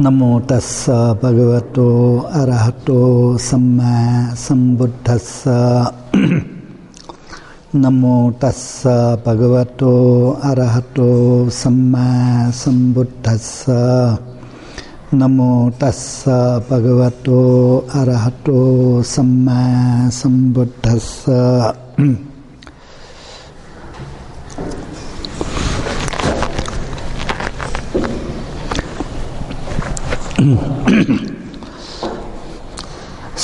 नमो तस्स भगवतो अरहतो सम्मा सम्बुद्धस्स। नमो तस्स भगवतो अरहतो सम्मा सम्बुद्धस्स। नमो तस्स भगवतो अरहतो सम्मा सम्बुद्धस्स।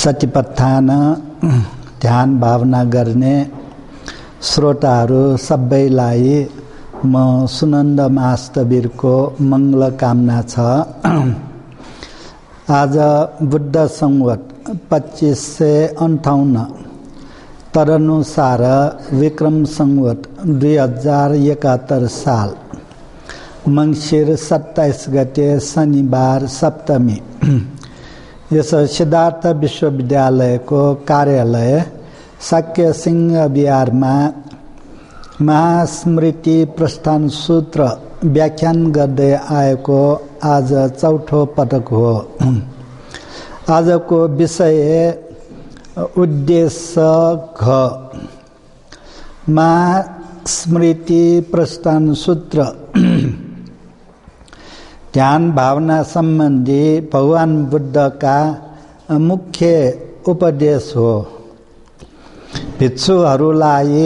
सतिपत्थान ध्यान भावना गर्ने श्रोताहरू सबैलाई म सुनन्द मास्तवीरको मङ्गल कामना छ। आज बुद्ध संवत 2558 तदनुसार विक्रम संवत 2071 साल मंसिर 27 गते शनिबार सप्तमी यस सिद्धार्थ विश्वविद्यालयको कार्यालय शाक्य सिंह विहारमा महास्मृति प्रस्थान सूत्र व्याख्यान गर्दै आएको आज चौथो पटक हो। आजको विषय उद्देश्य घ महास्मृति प्रस्थान सूत्र ध्यान भावना सम्बन्धी भगवान बुद्धका मुख्य उपदेश हो। भिक्षुहरूलाई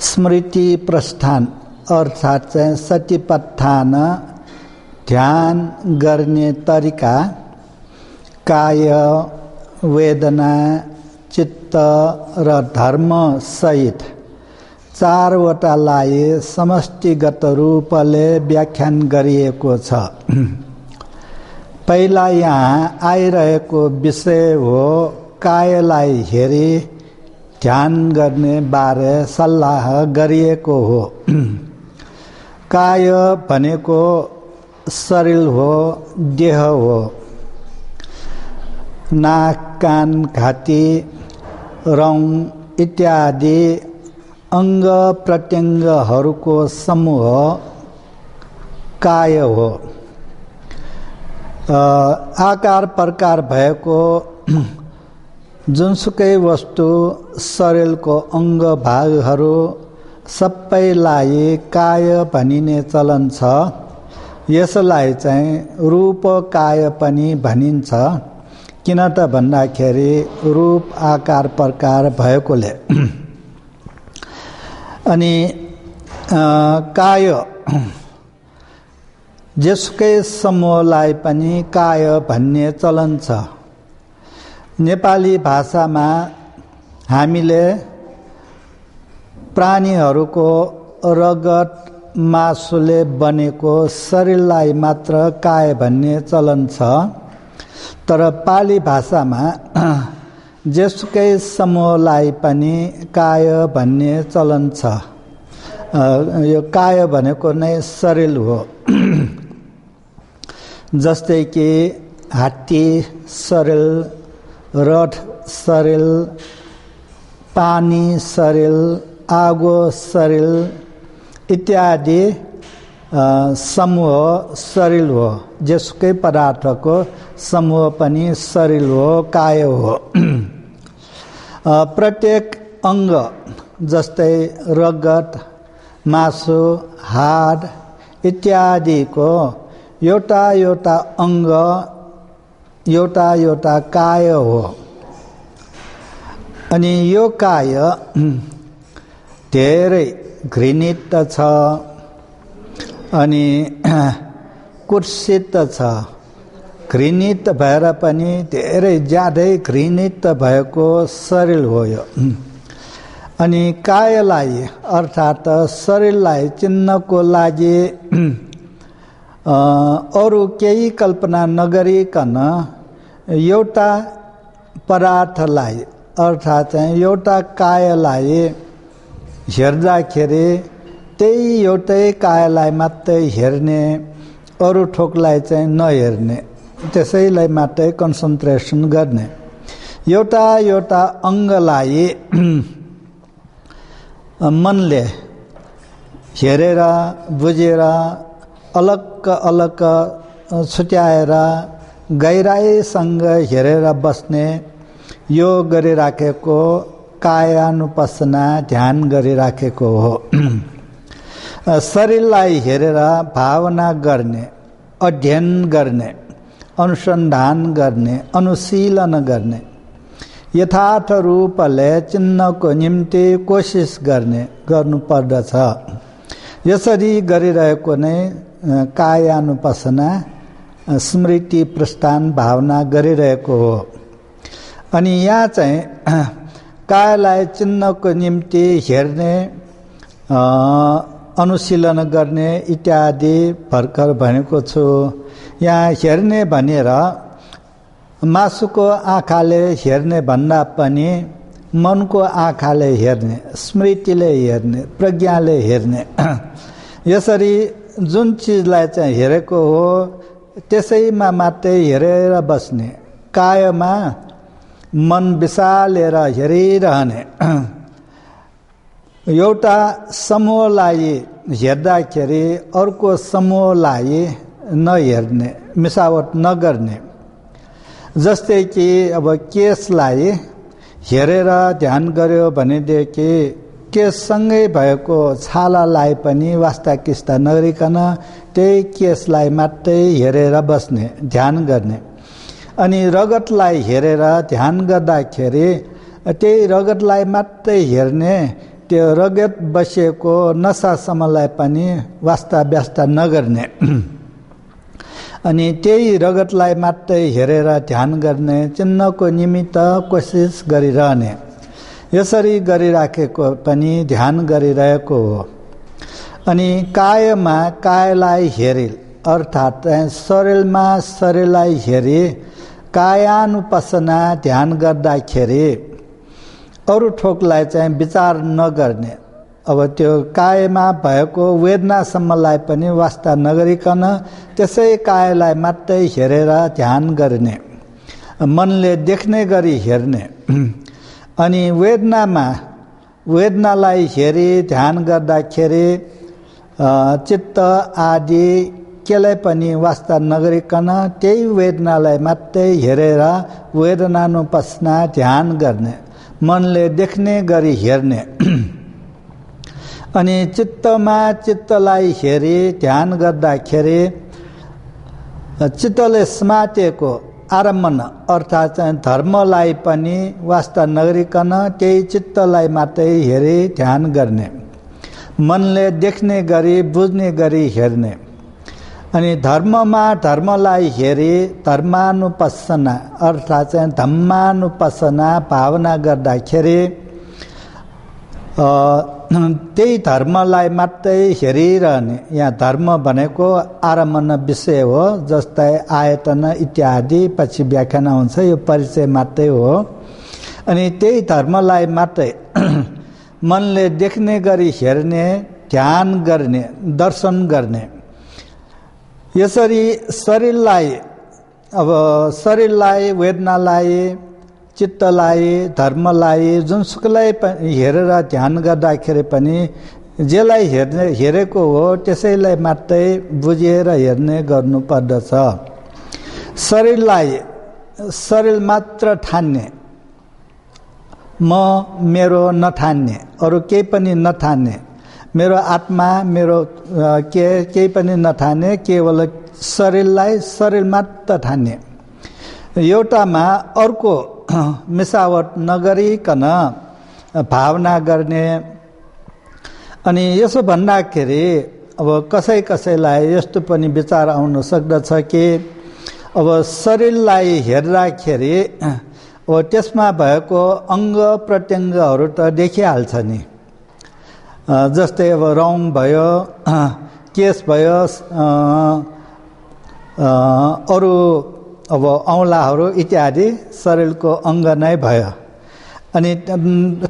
स्मृति प्रस्थान अर्थात सतिपत्थान ध्यान गर्ने तरिका काय वेदना चित्त र धर्म सहित चारवटालाई समष्टिगत रूपले व्याख्यान गरिएको छ। पहिला यहाँ आइरहेको विषय हो कायलाई हेरी ध्यान गर्ने बारे सल्लाह गरिएको हो। काय भनेको शरीर हो, देह हो। नाक कान घाँटी रौं इत्यादि अंग प्रत्यंगहरूको समूह काय हो। आकार प्रकार भएको जुनसुकै वस्तु शरीरको अंग भागहरू सबैलाई काय भनिने चलन छ। यसलाई चाहिँ रूप काय पनि भनिन्छ। किन त भन्दाखेरि रूप आकार प्रकार भएकोले। अनि काय जेसुकै समूहलाई पनि काय भन्ने चलन छ। नेपाली भाषामा हामीले प्राणीहरूको रगत मासुले बनेको शरीरलाई मात्र काय भन्ने चलन छ। तर पाली भाषामा जेसुकै समूहलाई पनि काय भन्ने चलन छ। यो काय भनेको नै शरीर हो। जस्तै कि हात्ती शरीर, रथ शरीर, पानी शरीर, आगो शरीर इत्यादि समूह शरीर हो। जेसुकै पदार्थको समूह पनि शरीर हो, काय हो। प्रत्येक अंग जस्तै रगत मासु हाड इत्यादिको एउटा एउटा अंग एउटा एउटा काय हो। अनि यो काय धेरै घृणित छ अनि कुत्सित छ। घृणित भएर पनि धेरै ज्यादै घृणित भएको शरीर हो यो। अनि कायलाई अर्थात शरीरलाई चिन्नको लागि अरू केही कल्पना नगरिकन एउटा पदार्थलाई अर्थात एउटा कायलाई हेर्दाखेरि त्यही एउटै कायलाई मात्रै हेर्ने, अरू थोकलाई चाहिँ नहेर्ने, त्यसैलाई मात्रै कन्सन्ट्रेसन गर्ने। एउटा एउटा अङ्गलाई मनले हेरेर बुझेर अलग अलग छुट्याएर गहिराइसँग हेरेर बस्ने यो गरिराखेको कायानुपसना ध्यान गरिराखेको हो। शरीरलाई हेरेर भावना गर्ने, अध्ययन गर्ने, अनुसन्धान गर्ने, अनुशीलन गर्ने, यथार्थ रूपले चिन्नको निम्ति कोसिस गर्नुपर्दछ। यसरी गरिरहेको नै कायानुपसना स्मृति प्रस्थान भावना गरिरहेको हो। अनि यहाँ चाहिँ कायलाई चिन्नको निम्ति हेर्ने, अनुशीलन गर्ने इत्यादि भर्खर भनेको छु। यहाँ हेर्ने भनेर मासुको आँखाले हेर्ने भन्दा पनि मनको आँखाले हेर्ने, स्मृतिले हेर्ने, प्रज्ञाले हेर्ने, यसरी जुन चिजलाई चाहिँ हेरेको हो त्यसैमा मात्रै हेरेर बस्ने, कायमा मन विशालेर हेरिरहने, एउटा समूहलाई हेर्दाखेरि अर्को समूहलाई नहेर्ने, मिसावट नगर्ने। जस्तै कि अब केसलाई हेरेर ध्यान गर्यो भनेदेखि केससँगै भएको छालालाई पनि वास्ता किस्ता नगरिकन त्यही केसलाई मात्रै हेरेर बस्ने, ध्यान गर्ने। अनि रगतलाई हेरेर ध्यान गर्दाखेरि त्यही रगतलाई मात्रै हेर्ने, त्यो रगत बसेको नसासम्मलाई पनि वास्ता व्यस्ता नगर्ने। अनि त्यही रगतलाई मात्रै हेरेर ध्यान गर्ने, चिन्नको निमित्त कोसिस गरिरहने, यसरी गरिराखेको पनि ध्यान गरिरहेको हो। अनि कायमा कायलाई हेरी अर्थात् शरीरमा शरीरलाई हेरी कायानुपसना ध्यान गर्दाखेरि अरू थोकलाई चाहिँ विचार नगर्ने। अब त्यो कायमा भएको वेदनासम्मलाई पनि वास्ता नगरिकन त्यसै कायलाई मात्रै हेरेर ध्यान गर्ने, मनले देख्ने गरी हेर्ने। अनि वेदनालाई हेरी ध्यान गर्दाखेरि चित्त आदि केलाई पनि वास्ता नगरिकन त्यही वेदनालाई मात्रै हेरेर वेदनानुपसना ध्यान गर्ने, मनले देख्ने गरी हेर्ने। अनि चित्तमा चित्तलाई हेरी ध्यान गर्दाखेरि चित्तले समातेको आरम्भन अर्थात् धर्मलाई पनि वास्ता नगरिकन त्यही चित्तलाई मात्रै हेरी ध्यान गर्ने, मनले देख्ने गरी बुझ्ने गरी हेर्ने। अनि धर्मलाई हेरी धर्मानुपसना अर्थात् धम्मानुपसना भावना गर्दाखेरि त्यही धर्मलाई मात्रै हेरिरहने। यहाँ धर्म भनेको आरम्भन विषय हो, जस्तै आयतन इत्यादि पछि व्याख्यान हुन्छ, यो परिचय मात्रै हो। अनि त्यही धर्मलाई मात्रै मनले देख्ने गरी हेर्ने, ध्यान गर्ने, दर्शन गर्ने। यसरी शरीरलाई वेदनालाई चित्तलाई धर्मलाई जुनसुकैलाई हेरेर ध्यान गर्दाखेरि पनि जेलाई हेरेको हो त्यसैलाई मात्रै बुझेर हेर्ने गर्नुपर्दछ। शरीर मात्र ठान्ने, म मेरो नठान्ने, अरू केही पनि नठान्ने, मेरो आत्मा मेरो केही पनि नठान्ने, केवल शरीर मात्र ठान्ने, एउटामा अर्को मिसावट नगरिकन भावना गर्ने। अनि यसो भन्दाखेरि अब कसैलाई यस्तो पनि विचार आउन सक्दछ कि अब शरीरलाई हेर्दाखेरि अब त्यसमा भएको अङ्ग प्रत्यङ्गहरू त देखिहाल्छ नि। जस्तै अब रौँ भयो, केस भयो, अरू अब औँलाहरू इत्यादि शरीरको अङ्ग नै भयो। अनि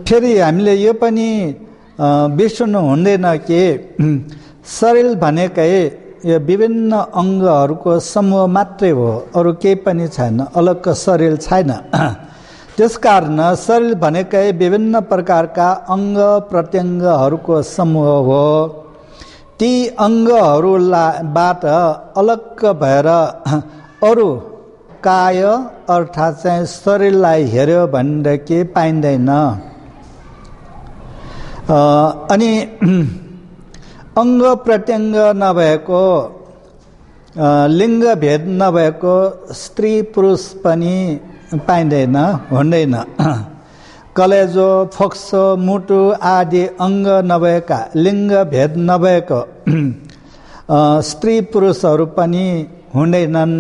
फेरि हामीले यो पनि बिर्सनु हुँदैन कि शरीर भनेकै यो विभिन्न अङ्गहरूको समूह मात्रै हो, अरू केही पनि छैन, अलग शरीर छैन। त्यसकारण शरीर भनेकै विभिन्न प्रकारका अङ्ग प्रत्यङ्गहरूको समूह हो। ती अङ्गहरूबाट अलग भएर अरू काय अर्थात् चाहिँ शरीरलाई हेऱ्यो भनेदेखि पाइँदैन। अनि अङ्ग प्रत्यङ्ग नभएको लिङ्ग भेद नभएको स्त्री पुरुष पनि पाइँदैन, हुँदैन। कलेजो, फोक्सो, मुटु आदि अङ्ग नभएका, लिङ्ग भेद नभएको स्त्री पुरुषहरू पनि हुँदैनन्।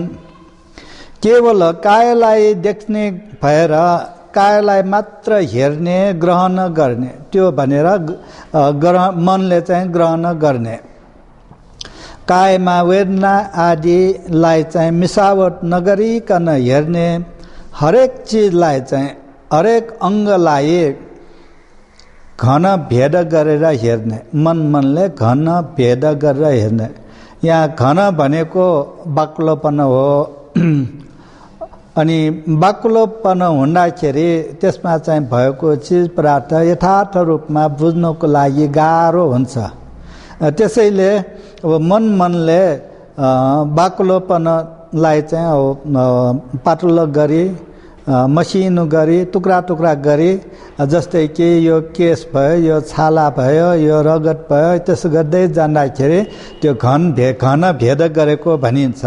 केवल कायलाई देख्ने भएर कायलाई मात्र हेर्ने, ग्रहण गर्ने, त्यो भनेर मनले चाहिँ ग्रहण गर्ने। कायमा वेदना आदिलाई चाहिँ मिसावट नगरिकन हेर्ने, हरेक चिजलाई चाहिँ हरेक अङ्गलाई घन भेद गरेर हेर्ने, मनले घन भेद गरेर हेर्ने। यहाँ घन भनेको बाक्लोपन हो। अनि बाक्लोपन हुँदाखेरि त्यसमा चाहिँ भएको चिज पदार्थ यथार्थ रूपमा बुझ्नको लागि गाह्रो हुन्छ। त्यसैले अब मनले बाक्लोपनलाई चाहिँ पातलो गरी, मसिनो गरी, टुक्रा टुक्रा गरी, जस्तै कि यो केस भयो, यो छाला भयो, यो रगत भयो, त्यसो गर्दै जाँदाखेरि त्यो घन भेद गरेको भनिन्छ।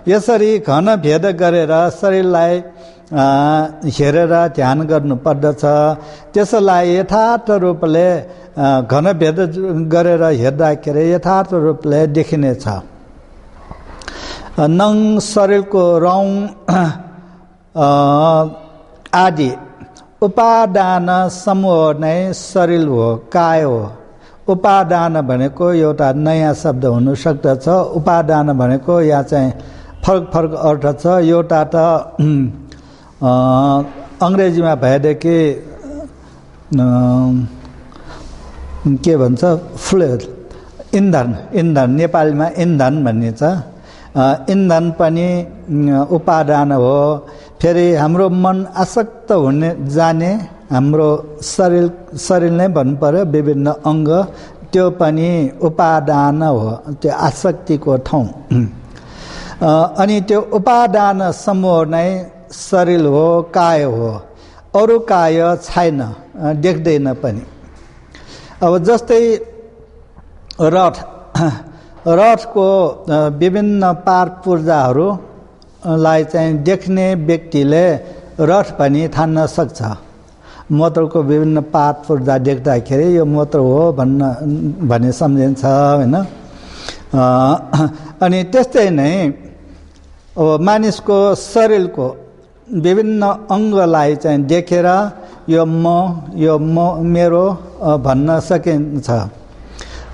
यसरी घन भेद गरेर शरीरलाई हेरेर ध्यान गर्नुपर्दछ। त्यसलाई यथार्थ रूपले घन भेद गरेर हेर्दाखेरि यथार्थ रूपले देखिनेछ। नङ शरीरको रौँ आदि उपादान समूह नै शरीर हो, काय हो। उपादान भनेको एउटा नयाँ शब्द हुन सक्दछ। उपादान भनेको यहाँ चाहिँ फरक अर्थ छ। एउटा त अङ्ग्रेजीमा भएदेखि के भन्छ, फ्लुइड, इन्धन। नेपालीमा इन्धन भनिन्छ। इन्धन पनि उपादान हो। फेरि हाम्रो मन आसक्त हुने जाने, हाम्रो शरीर नै भन्नु पर्यो, विभिन्न अङ्ग, त्यो पनि उपादान हो, त्यो आसक्तिको ठाउँ। अनि त्यो उपादान समूह नै शरीर हो, काय हो। अरू काय छैन, देख्दैन पनि। अब जस्तै रथको विभिन्न पार्ट पूर्जाहरूलाई चाहिँ देख्ने व्यक्तिले रथ पनि ठान्न सक्छ। मोत्रको विभिन्न पार्ट पूर्जा देख्दाखेरि यो मोत्र हो भन्ने सम्झिन्छ, होइन। अनि त्यस्तै नै अब मानिसको शरीरको विभिन्न अङ्गलाई चाहिँ देखेर यो मेरो भन्न सकिन्छ।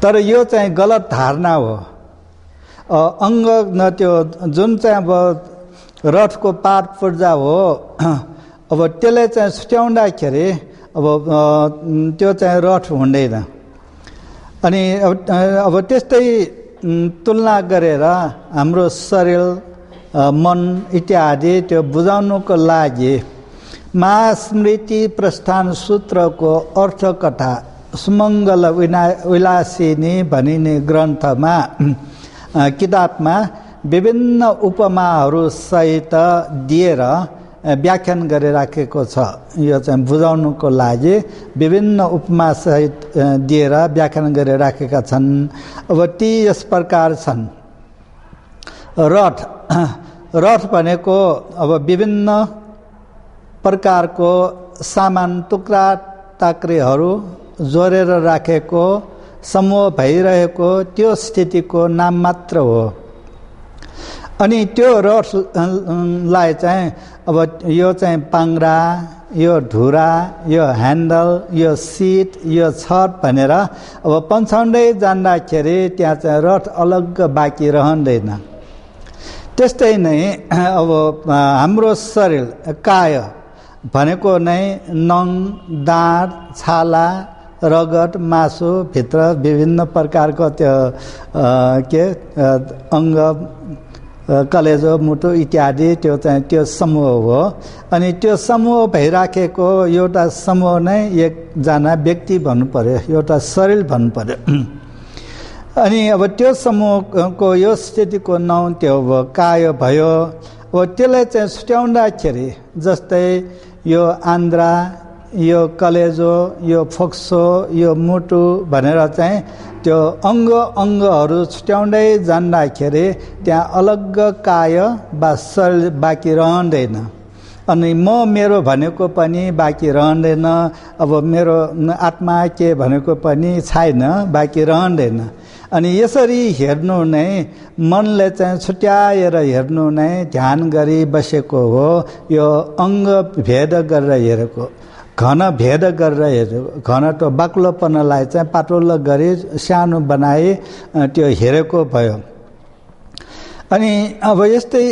तर यो चाहिँ गलत धारणा हो। अङ्ग न त्यो जुन चाहिँ अब रथको पार्ट पूर्जा हो, अब त्यसले चाहिँ छुट्याउँदाखेरि अब त्यो चाहिँ रथ हुँदैन। अनि अब त्यस्तै तुलना गरेर हाम्रो शरीर, मन इत्यादि त्यो बुझाउनुको लागि महास्मृति प्रस्थान सूत्रको अर्थकथा सुमङ्गल विलासिनी भनिने ग्रन्थमा, किताबमा विभिन्न उपमाहरू सहित दिएर व्याख्यान गरिराखेको छ। यो चाहिँ बुझाउनुको लागि विभिन्न उपमा सहित दिएर व्याख्यान गरिराखेका छन्। अब ती यस प्रकार छन्। रथ भनेको अब विभिन्न प्रकारको सामान, टुक्रा टाक्रेहरू जोडेर राखेको, समूह भइरहेको त्यो स्थितिको नाम मात्र हो। अनि त्यो रथलाई चाहिँ अब यो चाहिँ पाङ्ग्रा, यो धुरा, यो ह्यान्डल, यो सिट, यो छत भनेर अब पन्छाउँदै जाँदाखेरि त्यहाँ चाहिँ रथ अलग बाँकी रहँदैन। त्यस्तै नै अब हाम्रो शरीर, काय भनेको नै नङ, दाँत, छाला, रगत, मासु, भित्र विभिन्न प्रकारको त्यो अङ्ग, कलेजो, मुटु इत्यादि, त्यो चाहिँ त्यो समूह हो। अनि त्यो समूह भइराखेको एउटा समूह नै एकजना व्यक्ति भन्नु पर्यो, एउटा शरीर भन्नु पर्यो। अनि अब त्यो समूहको यो स्थितिको नाउँ त्यो अब काय भयो। अब त्यसलाई चाहिँ छुट्याउँदाखेरि जस्तै यो आन्द्रा, यो कलेजो, यो फोक्सो, यो मुटु भनेर चाहिँ त्यो अङ्गहरू छुट्याउँदै जाँदाखेरि त्यहाँ अलग काय वा शरीर बाँकी रहँदैन। अनि मेरो भनेको पनि बाँकी रहँदैन। अब मेरो आत्मा के भनेको पनि छैन, बाँकी रहँदैन। अनि यसरी हेर्नु नै मनले चाहिँ छुट्याएर हेर्नु नै ध्यान गरी बसेको हो। यो अङ्ग भेद गरेर हेरेको, घन भेद गरेर हेरेको, घनत्व बाक्लोपनलाई चाहिँ पातलो गरी सानो बनाए त्यो हेरेको भयो। अनि अब यस्तै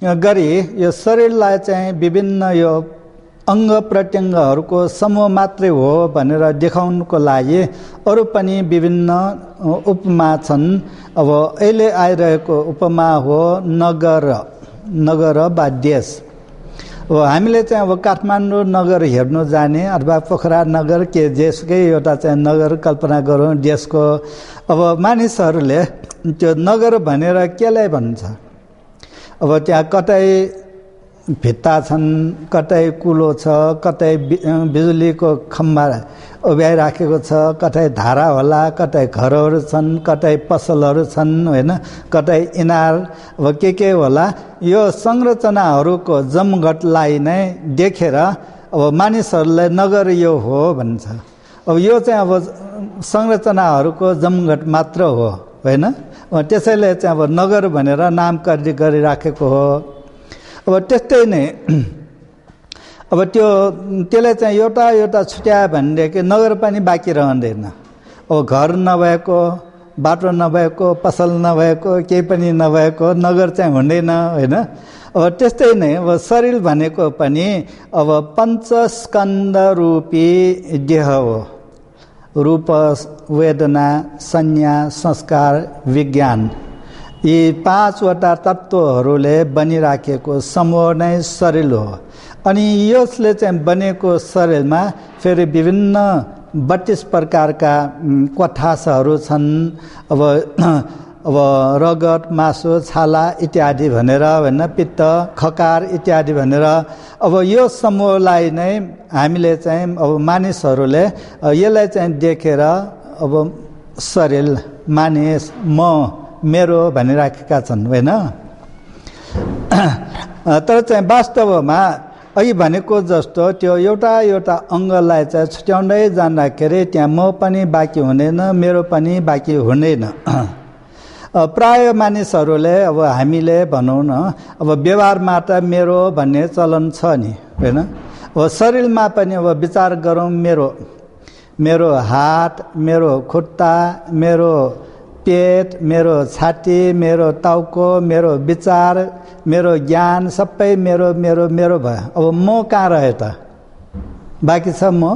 गरी यो शरीरलाई चाहिँ विभिन्न यो अङ्ग प्रत्यङ्गहरूको समूह मात्रै हो भनेर देखाउनुको लागि अरू पनि विभिन्न उपमा छन्। अब अहिले आइरहेको उपमा हो नगर वा देश। अब हामीले चाहिँ अब काठमाडौँ नगर हेर्नु जाने अथवा पोखरा नगर के देशकै एउटा चाहिँ नगर कल्पना गरौँ देशको। अब मानिसहरूले त्यो नगर भनेर केलाई भन्छ? अब त्यहाँ कतै भित्ता छन्, कतै कुलो छ, कतै बिजुलीको खम्बा उभ्याइराखेको छ, कतै धारा होला, कतै घरहरू छन्, कतै पसलहरू छन्, होइन, कतै इनार, अब के होला। यो संरचनाहरूको जमघटलाई नै देखेर अब मानिसहरूलाई नगर यो हो भन्छ। अब यो चाहिँ अब संरचनाहरूको जमघट मात्र हो, होइन। त्यसैले चाहिँ अब नगर भनेर नामकरण गरिराखेको हो। अब त्यस्तै नै अब त्यसलाई चाहिँ एउटा छुट्यायो भनेदेखि नगर पनि बाँकी रहँदैन। अब घर नभएको, बाटो नभएको, पसल नभएको, केही पनि नभएको नगर चाहिँ हुँदैन, होइन। अब त्यस्तै नै अब शरीर भनेको पनि अब पञ्चस्कन्ध रूपी देह हो। रूप, वेदना, संज्ञा, संस्कार, विज्ञान, यी 5वटा तत्त्वहरूले बनिराखेको समूह नै शरीर हो। अनि यसले चाहिँ बनेको शरीरमा फेरि विभिन्न 32 प्रकारका कोठासहरू छन्। अब रगत, मासु, छाला इत्यादि भनेर, होइन, पित्त, खकार इत्यादि भनेर अब यो समूहलाई नै हामीले चाहिँ अब मानिसहरूले यसलाई चाहिँ देखेर अब शरीर, मानिस, मेरो भनिराखेका छन्, होइन। तर चाहिँ वास्तवमा अघि भनेको जस्तो त्यो एउटा अङ्गलाई चाहिँ छुट्याउँदै जाँदाखेरि त्यहाँ म पनि बाँकी हुँदैन, मेरो पनि बाँकी हुँदैन। प्राय मानिसहरूले अब हामीले भनौँ न अब व्यवहारमा त मेरो भन्ने चलन छ नि, होइन। अब शरीरमा पनि अब विचार गरौँ, मेरो हात, मेरो खुट्टा, मेरो पेट, मेरो छाती, मेरो टाउको, मेरो विचार, मेरो ज्ञान सबै मेरो भयो। अब म कहाँ रह्यो त? बाँकी छ म,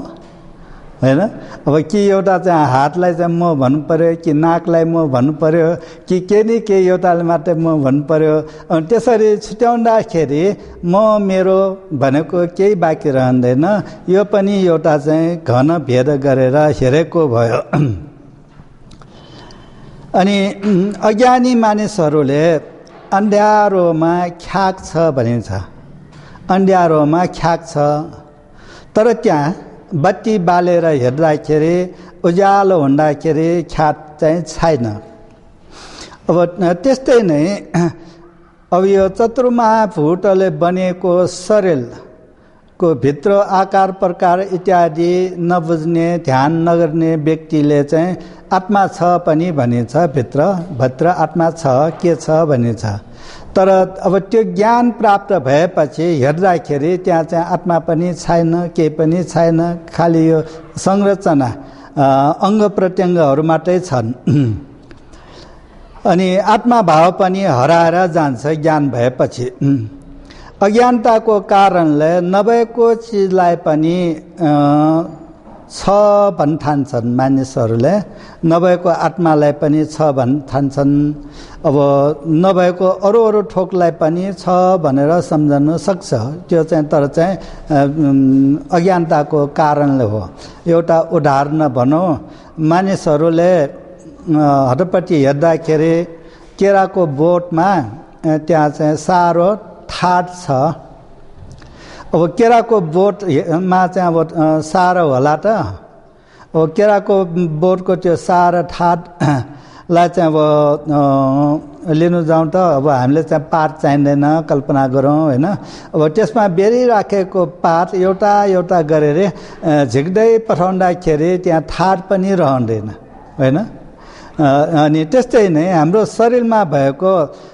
होइन। अब कि एउटा चाहिँ हातलाई चाहिँ म भन्नु पर्यो, कि नाकलाई म भन्नु पर्यो, कि के नि के एउटाले मात्रै म भन्नु पर्यो। अनि त्यसरी छुट्याउँदाखेरि मेरो भनेको केही बाँकी रहँदैन। यो पनि एउटा चाहिँ घन भेद गरेर हेरेको भयो। अनि अज्ञानी मानिसहरूले अन्ध्यारोमा ख्याक छ भनिन्छ। अन्ध्यारोमा ख्याक छ, तर त्यहाँ बत्ती बालेर हेर्दाखेरि, उज्यालो हुँदाखेरि ख्याक चाहिँ छैन। अब त्यस्तै नै अब यो चतुर्माफुटले बनेको शरीरको भित्र आकार प्रकार इत्यादि नबुझ्ने, ध्यान नगर्ने व्यक्तिले चाहिँ आत्मा छ पनि भनिन्छ, भित्र आत्मा छ, के छ भनिन्छ। तर अब त्यो ज्ञान प्राप्त भएपछि हेर्दाखेरि त्यहाँ चाहिँ आत्मा पनि छैन, केही पनि छैन, खालि यो संरचना अङ्ग प्रत्यङ्गहरू मात्रै छन्। अनि आत्मा भाव पनि हराएर जान्छ ज्ञान भएपछि। अज्ञानताको कारणले नभएको चिजलाई पनि छ भन्ठान्छन् मानिसहरूले, नभएको आत्मालाई पनि छ भन्ठान्छन्। अब नभएको अरू ठोकलाई पनि छ भनेर सम्झनु सक्छ। त्यो चाहिँ तर चाहिँ अज्ञानताको कारणले हो। एउटा उदाहरण भनौँ, मानिसहरूले हटपट्टि हेर्दाखेरि केराको बोटमा त्यहाँ चाहिँ सारो ठाड छ। अब केराको बोटमा चाहिँ अब सारो होला त। अब केराको बोटको त्यो सारो ठाडलाई चाहिँ अब लिनु जाउँ त अब हामीले चाहिँ पात चाहिँदैन, कल्पना गरौँ होइन। अब त्यसमा बेरिराखेको पात एउटा एउटा गरेर झिक्दै पठाउँदाखेरि त्यहाँ ठाड पनि रहँदैन होइन। अनि त्यस्तै नै हाम्रो शरीरमा भएको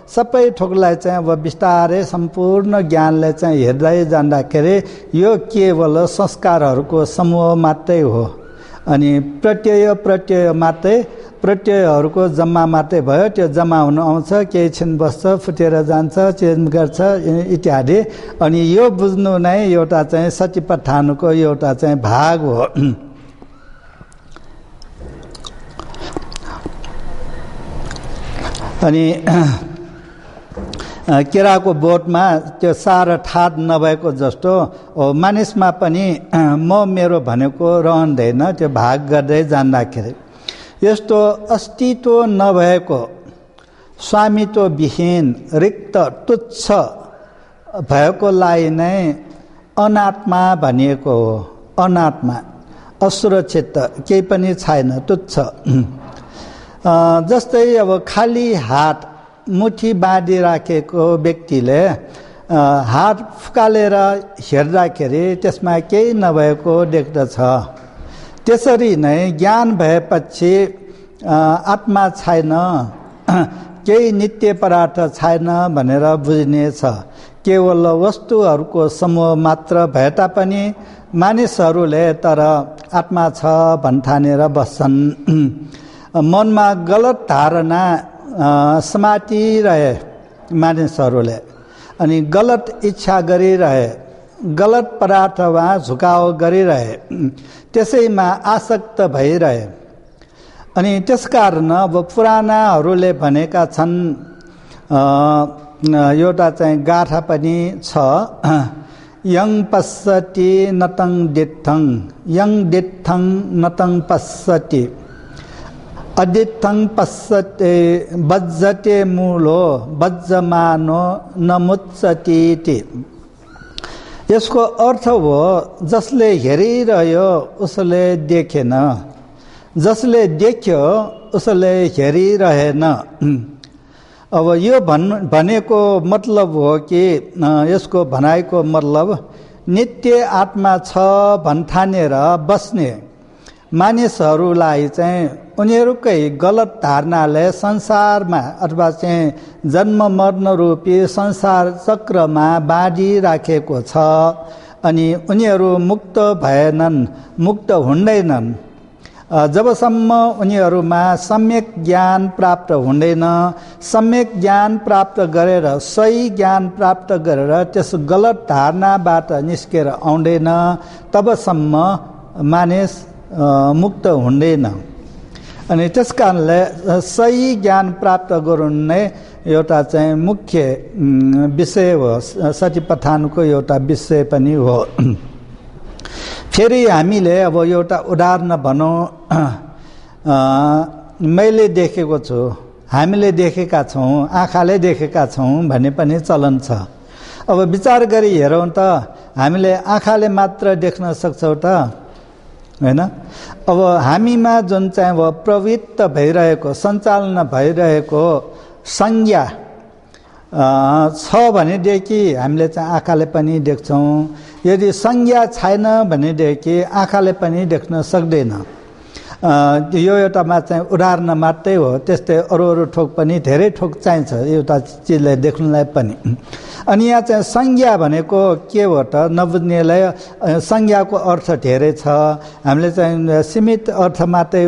सबै थोकलाई चाहिँ अब बिस्तारै सम्पूर्ण ज्ञानले चाहिँ हेर्दै जाँदाखेरि यो केवल संस्कारहरूको समूह मात्रै हो। अनि प्रत्यय मात्रै प्रत्ययहरूको जम्मा मात्रै भयो। त्यो जम्मा हुन आउँछ, केही छिन बस्छ, फुटेर जान्छ, चेन्ज गर्छ इत्यादि। अनि यो बुझ्नु नै एउटा चाहिँ सतिपट्ठानको एउटा चाहिँ भाग हो। अनि केराको बोटमा त्यो सारो ठाड नभएको जस्तो मानिसमा पनि म मेरो भनेको रहँदैन। त्यो भाग गर्दै जाँदाखेरि यस्तो अस्तित्व नभएको स्वामित्व विहीन रिक्त तुच्छ भएकोलाई नै अनात्मा भनिएको हो। अनात्मा असुरक्षित, केही पनि छैन, तुच्छ। जस्तै अब खाली हात मुठी बाँधिराखेको व्यक्तिले हात फुकालेर हेर्दाखेरि त्यसमा केही नभएको देख्दछ। त्यसरी नै ज्ञान भएपछि आत्मा छैन, केही नित्य पदार्थ छैन भनेर बुझ्नेछ। केवल वस्तुहरूको समूह मात्र भए तापनि मानिसहरूले तर आत्मा छ भन्ठानेर बस्छन्। मनमा गलत धारणा समातिरहे मानिसहरूले, अनि गलत इच्छा गरिरहे, गलत पदार्थमा झुकाव गरिरहे, त्यसैमा आसक्त भइरहे। अनि त्यसकारण अब पुरानाहरूले भनेका छन्, एउटा चाहिँ गाथा पनि छ, यङ पश्यति नतं दित्थं, यङ दित्थं नतं पश्यति, अदित्थं पश्यते बज्जते मूलो बज्जमानो नमुच्चतीति। यसको अर्थ हो जसले हेरिरह्यो उसले देखेन, जसले देख्यो उसले हेरिरहेन। अब यो भनेको मतलब हो कि यसको भनाइको मतलब नित्य आत्मा छ भन्ठानेर बस्ने मानिसहरूलाई चाहिँ उनीहरूकै गलत धारणाले संसारमा अथवा चाहिँ जन्म मर्न रूपी संसार चक्रमा बाँधिराखेको छ। अनि उनीहरू मुक्त भएनन्, मुक्त हुँदैनन् जबसम्म उनीहरूमा सम्यक ज्ञान प्राप्त हुँदैन। सम्यक ज्ञान प्राप्त गरेर, सही ज्ञान प्राप्त गरेर त्यस गलत धारणाबाट निस्केर आउँदैन, तबसम्म मानिस मुक्त हुँदैन। अनि त्यस कारणले सही ज्ञान प्राप्त गराउनु नै एउटा चाहिँ मुख्य विषय हो, सतिपट्ठानको एउटा विषय पनि हो। फेरि हामीले अब एउटा उदाहरण भनौँ, मैले देखेको छु, हामीले देखेका छौँ, आँखाले देखेका छौँ भन्ने पनि चलन छ। अब विचार गरी हेरौँ त हामीले आँखाले मात्र देख्न सक्छौँ त होइन। अब हामीमा जुन चाहिँ प्रवृत्त भइरहेको, सञ्चालन भइरहेको संज्ञा छ भनेदेखि हामीले चाहिँ आँखाले पनि देख्छौँ। यदि संज्ञा छैन भनेदेखि आँखाले पनि देख्न सक्दैन। यो एउटामा चाहिँ उदाहरण मात्रै हो। त्यस्तै अरू अरू थोक पनि धेरै थोक चाहिन्छ एउटा चिजलाई देख्नुलाई पनि। अनि यहाँ चाहिँ संज्ञा भनेको के हो त नबुझ्नेलाई संज्ञाको अर्थ धेरै छ। हामीले चाहिँ सीमित अर्थ मात्रै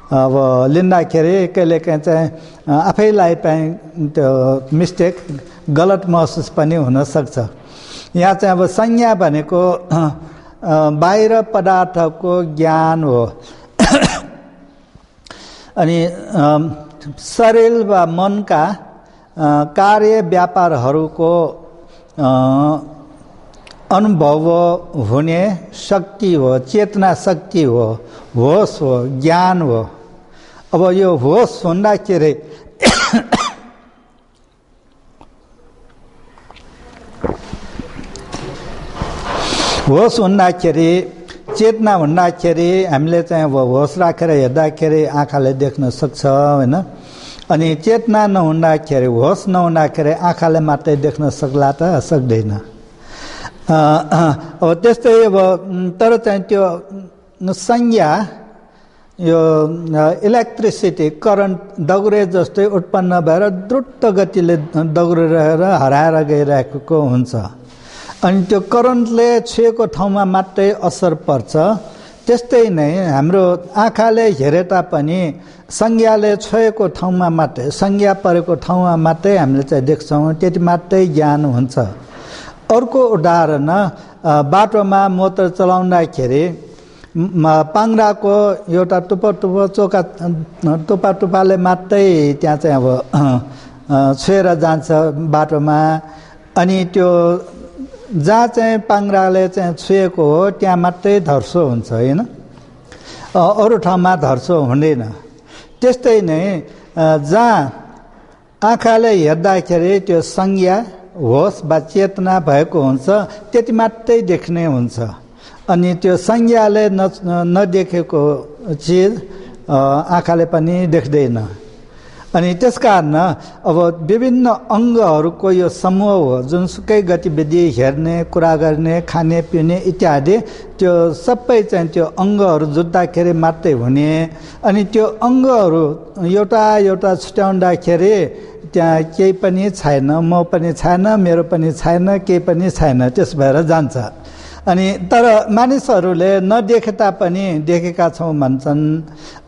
अब लिँदाखेरि कहिलेकाहीँ चाहिँ आफैलाई पनि त्यो मिस्टेक, गलत महसुस पनि हुनसक्छ। यहाँ चाहिँ अब संज्ञा भनेको बाहिर पदार्थको ज्ञान हो। अनि शरीर वा मनका कार्य व्यापारहरूको अनुभव हुने शक्ति हो, चेतना शक्ति हो, होश हो, ज्ञान हो। अब यो होस भन्दाखेरि होस भन्दाखेरि चेतना भन्दाखेरि हामीले चाहिँ अब होस राखेर हेर्दाखेरि आँखाले देख्न सक्छ होइन। अनि चेतना नहुँदाखेरि होस नहुँदाखेरि आँखाले मात्रै देख्न सक्ला त सक्दैन। अब त्यस्तै अब तर चाहिँ त्यो संज्ञा यो इलेक्ट्रिसिटी करेन्ट दौरे जस्तै उत्पन्न भएर द्रुत गतिले दौडिरहेर हराएर गइरहेको हुन्छ। अनि त्यो करेन्टले छुएको ठाउँमा मात्रै असर पर्छ। त्यस्तै नै हाम्रो आँखाले हेरे तापनि संज्ञाले छोएको ठाउँमा मात्रै संज्ञा परेको ठाउँमा मात्रै हामीले चाहिँ देख्छौँ, त्यति मात्रै ज्ञान हुन्छ। अर्को उदाहरण बाटोमा मोटर चलाउँदाखेरि पाङ्राको एउटा टुप्पाले मात्रै त्यहाँ चाहिँ अब छुएर जान्छ बाटोमा। अनि त्यो जहाँ चाहिँ पाङ्राले चाहिँ छुएको हो त्यहाँ मात्रै धर्सो हुन्छ होइन, अरू ठाउँमा धर्सो हुँदैन। त्यस्तै नै जहाँ आँखाले हेर्दाखेरि त्यो संज्ञा होस वा चेतना भएको हुन्छ त्यति मात्रै देख्ने हुन्छ। अनि त्यो संज्ञाले नदेखेको चिज आँखाले पनि देख्दैन। अनि त्यसकारण अब विभिन्न अङ्गहरूको यो समूह हो, जुनसुकै गतिविधि हेर्ने, कुरा गर्ने, खाने पिउने इत्यादि, त्यो सबै चाहिँ त्यो अङ्गहरू जुट्दाखेरि मात्रै हुने। अनि त्यो अङ्गहरू एउटा एउटा छुट्याउँदाखेरि त्यहाँ केही पनि छैन, म पनि छैन, मेरो पनि छैन, केही पनि छैन, त्यस भएर जान्छ। अनि तर मानिसहरूले नदेखे तापनि देखेका छौँ भन्छन्।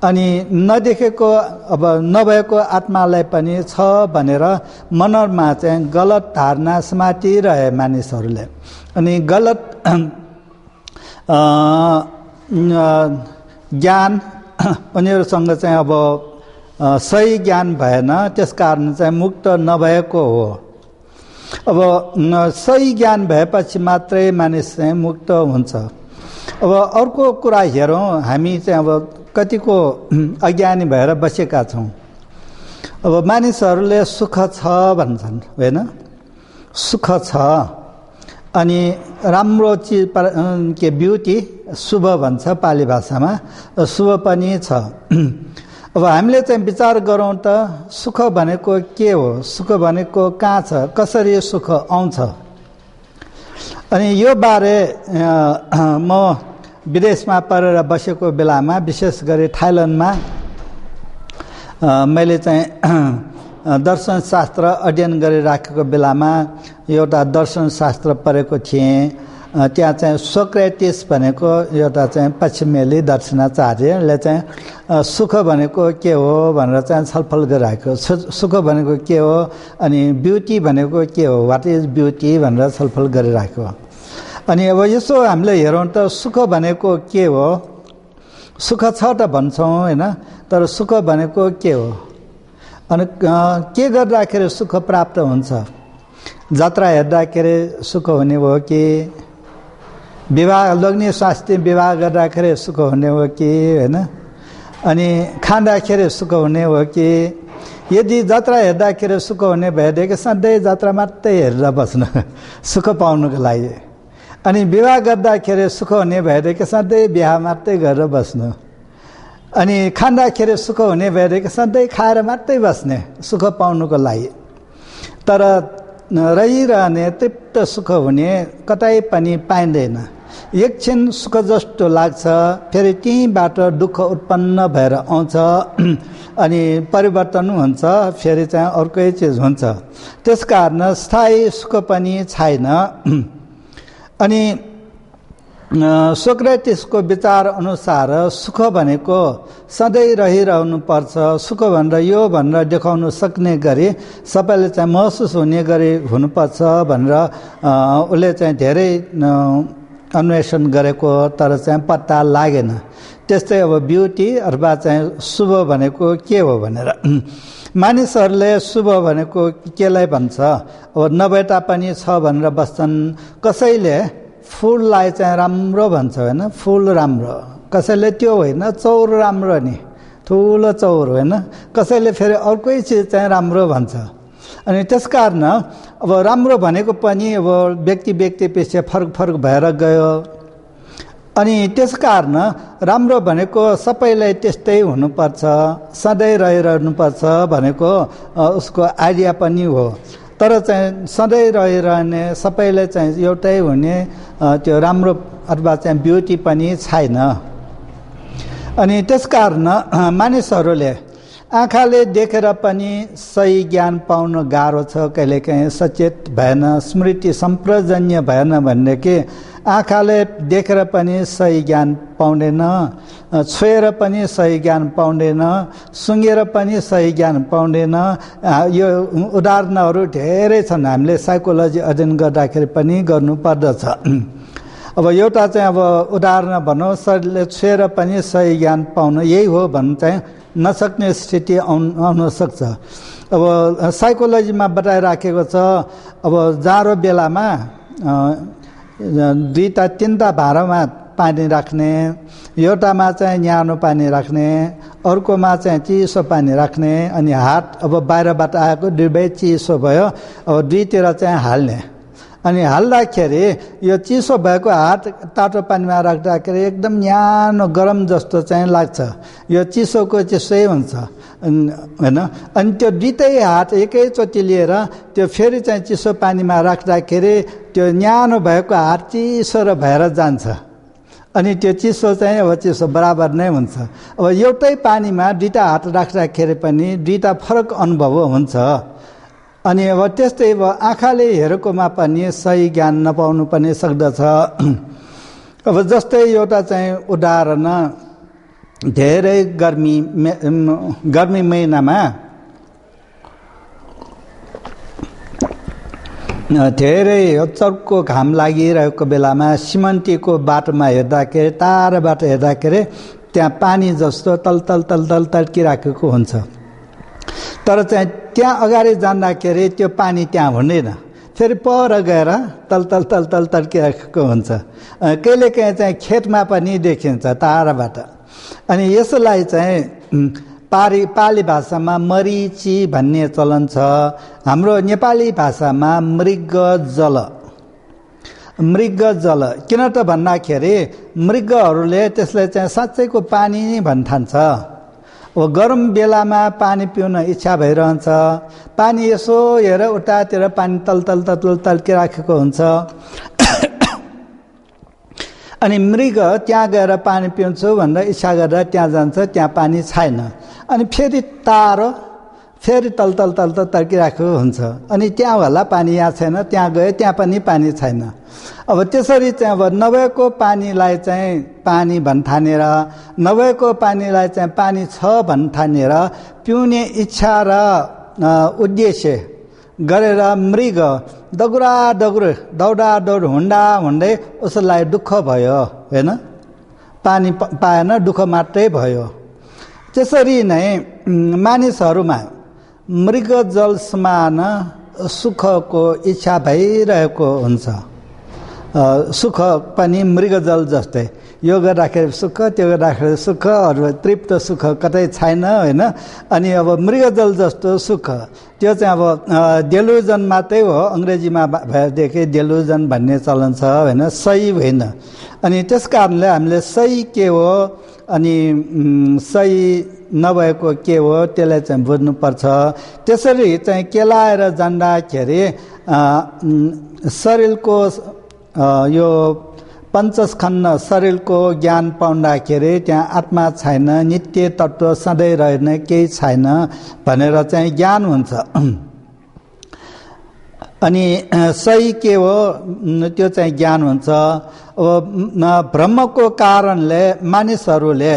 अनि नदेखेको अब नभएको आत्मालाई पनि छ भनेर मनमा चाहिँ गलत धारणा समातिरहे मानिसहरूले। अनि गलत ज्ञान उनीहरूसँग चाहिँ अब सही ज्ञान भएन, त्यस कारण चाहिँ मुक्त नभएको हो। अब सही ज्ञान भएपछि मात्रै मानिस चाहिँ मुक्त हुन्छ। अब अर्को कुरा हेरौँ, हामी चाहिँ अब कतिको अज्ञानी भएर बसेका छौँ। अब मानिसहरूले सुख छ भन्छन् होइन, सुख छ। अनि राम्रो चिज के ब्युटी शुभ भन्छ पाली भाषामा, शुभ पनि छ। अब हामीले चाहिँ विचार गरौँ त सुख भनेको के हो, सुख भनेको कहाँ छ, कसरी सुख आउँछ। अनि यो बारे म विदेशमा परेर बसेको बेलामा, विशेष गरी थाइल्यान्डमा मैले चाहिँ दर्शनशास्त्र अध्ययन गरिराखेको बेलामा एउटा दर्शनशास्त्र पढेको थिएँ। त्यहाँ चाहिँ सोक्रेटिस भनेको एउटा चाहिँ पश्चिमेली दर्शनाचार्यले चाहिँ सुख भनेको के हो भनेर चाहिँ छलफल गरिरहेको, सुख भनेको के हो अनि ब्युटी भनेको के हो, वाट इज ब्युटी भनेर छलफल गरिरहेको। अनि अब यसो हामीले हेरौँ त सुख भनेको के हो, सुख छ त भन्छौँ होइन, तर सुख भनेको के हो अनि के गर्दाखेरि सुख प्राप्त हुन्छ। जात्रा हेर्दाखेरि सुख हुने हो कि, विवाह लग्ने स्वास्थ्य विवाह गर्दाखेरि सुख हुने हो कि होइन, अनि खाँदाखेरि सुख हुने हो कि। यदि जात्रा हेर्दाखेरि सुख हुने भएदेखि सधैँ जात्रा मात्रै हेरेर बस्नु सुख पाउनुको लागि। अनि विवाह गर्दाखेरि सुख हुने भएदेखि सधैँ बिहा मात्रै गरेर बस्नु। अनि खाँदाखेरि सुख हुने भएदेखि सधैँ खाएर मात्रै बस्ने सुख पाउनुको लागि। तर रहिरहने तृप्त सुख हुने कतै पनि पाइँदैन। एकछिन सुख जस्तो लाग्छ, फेरि त्यहीँबाट दुःख उत्पन्न भएर आउँछ, अनि परिवर्तन हुन्छ, फेरि चाहिँ अर्कै चिज हुन्छ। त्यसकारण स्थायी सुख पनि छैन। अनि सोक्रेटिसको विचार अनुसार सुख भनेको सधैँ रहिरहनु पर्छ, सुख भनेर यो भनेर देखाउनु सक्ने गरी सबैले चाहिँ महसुस हुने गरी हुनुपर्छ भनेर उसले चाहिँ धेरै अन्वेषण गरेको, तर चाहिँ पत्ता लागेन। त्यस्तै अब ब्युटी अथवा चाहिँ शुभ भनेको के हो भनेर मानिसहरूले शुभ भनेको केलाई भन्छ। अब नभए तापनि छ भनेर बस्छन्। कसैले फुललाई चाहिँ राम्रो भन्छ होइन, फुल राम्रो, कसैले त्यो होइन चौर राम्रो नि, ठुलो चौर होइन। कसैले फेरि अर्कै चिज चाहिँ राम्रो भन्छ। अनि त्यसकारण अब राम्रो भनेको पनि अब व्यक्ति पछि फरक भएर गयो। अनि त्यसकारण राम्रो भनेको सबैलाई त्यस्तै हुनुपर्छ, सधैँ रहिरहनुपर्छ भनेको उसको आइडिया पनि हो। तर चाहिँ सधैँ रहिरहने, सबैलाई चाहिँ एउटै हुने त्यो राम्रो अथवा चाहिँ ब्युटी पनि छैन। अनि त्यसकारण मानिसहरूले आँखाले देखेर पनि सही ज्ञान पाउन गाह्रो छ। कहिलेकाहीँ सचेत भएन, स्मृति सम्प्रजन्य भएन भन्ने कि आँखाले देखेर पनि सही ज्ञान पाउँदैन, छोएर पनि सही ज्ञान पाउँदैन, सुँगेर पनि सही ज्ञान पाउँदैन। यो उदाहरणहरू धेरै छन्, हामीले साइकोलोजी अध्ययन गर्दाखेरि पनि गर्नुपर्दछ। अब एउटा चाहिँ अब उदाहरण भनौँ, शरीरले छुएर पनि सही ज्ञान पाउन यही हो भन्नु चाहिँ नसक्ने स्थिति आउन सक्छ। अब साइकोलोजीमा बताइराखेको छ, अब जाडो बेलामा 2-3 भाँडामा पानी राख्ने, एउटामा चाहिँ न्यानो पानी राख्ने, अर्कोमा चाहिँ चिसो पानी राख्ने, अनि हात अब बाहिरबाट आएको दुवै चिसो भयो, अब दुईतिर चाहिँ हाल्ने। अनि हाल्दाखेरि यो चिसो भएको हात तातो पानीमा राख्दाखेरि एकदम न्यानो गरम जस्तो चाहिँ लाग्छ। यो चिसोको चिसै हुन्छ होइन। अनि त्यो दुईटै हात एकैचोटि लिएर त्यो फेरि चाहिँ चिसो पानीमा राख्दाखेरि त्यो न्यानो भएको हात चिसो र भएर जान्छ। अनि त्यो चिसो चाहिँ अब चिसो बराबर नै हुन्छ। अब एउटै पानीमा दुईटा हात राख्दाखेरि पनि दुईटा फरक अनुभव हुन्छ। अनि अब त्यस्तै अब आँखाले हेरेकोमा पनि सही ज्ञान नपाउनु पनि सक्दछ। अब जस्तै एउटा चाहिँ उदाहरण, धेरै गर्मी महिनामा धेरै चर्को घाम लागिरहेको बेलामा सिमन्तीको बाटोमा हेर्दाखेरि, टाढाबाट हेर्दाखेरि त्यहाँ पानी जस्तो तल तल्किराखेको हुन्छ। तर चाहिँ त्यहाँ अगाडि जाँदाखेरि त्यो पानी त्यहाँ हुँदैन, फेरि पर गएर तल तल्किराखेको हुन्छ। कहिलेकाहीँ चाहिँ खेतमा पनि देखिन्छ टाढाबाट। अनि यसलाई चाहिँ पाली भाषामा मरिची भन्ने चलन छ। हाम्रो नेपाली भाषामा मृगजल किन त भन्दाखेरि मृगहरूले त्यसलाई चाहिँ साँच्चैको पानी नै भन्ठान्छ। अब गरम बेलामा पानी पिउन इच्छा भइरहन्छ, पानी यसो हेर उतातिर पानी तल तल्किराखेको हुन्छ। अनि मृग त्यहाँ गएर पानी पिउँछु भनेर इच्छा गरेर त्यहाँ जान्छ, त्यहाँ पानी छैन। अनि फेरि टाढो फेरि तल तल्किराखेको हुन्छ। अनि त्यहाँ होला पानी, यहाँ छैन, त्यहाँ गयो त्यहाँ पनि पानी छैन। अब त्यसरी चाहिँ अब नभएको पानीलाई चाहिँ पानी भन्ठानेर, नभएको पानीलाई चाहिँ पानी छ भन्ठानेर पिउने इच्छा र उद्देश्य गरेर मृग दौडादौड हुँदै उसलाई दुःख भयो होइन, पानी पाएन, दुःख मात्रै भयो। त्यसरी नै मानिसहरूमा मृगजल समान सुखको इच्छा भइरहेको हुन्छ। सुख पनि मृगजल जस्तै, यो गर्दाखेरि सुख, त्यो गर्दाखेरि सुख, अरू तृप्त सुख कतै छैन होइन। अनि अब मृगजल जस्तो सुख त्यो चाहिँ अब डेलुजन मात्रै हो। अङ्ग्रेजीमा भएदेखि डेलुजन भन्ने चलन छ होइन, सही होइन। अनि त्यस कारणले हामीले सही के हो अनि सही नभएको के हो त्यसलाई चाहिँ बुझ्नुपर्छ। त्यसरी चाहिँ केलाएर जाँदाखेरि शरीरको यो पञ्चस्कन्ध शरीरको ज्ञान पाउँदाखेरि त्यहाँ आत्मा छैन, नित्य तत्त्व सधैँ रहने केही छैन भनेर चाहिँ ज्ञान हुन्छ। अनि सही के हो त्यो चाहिँ ज्ञान हुन्छ। अब भ्रमको कारणले मानिसहरूले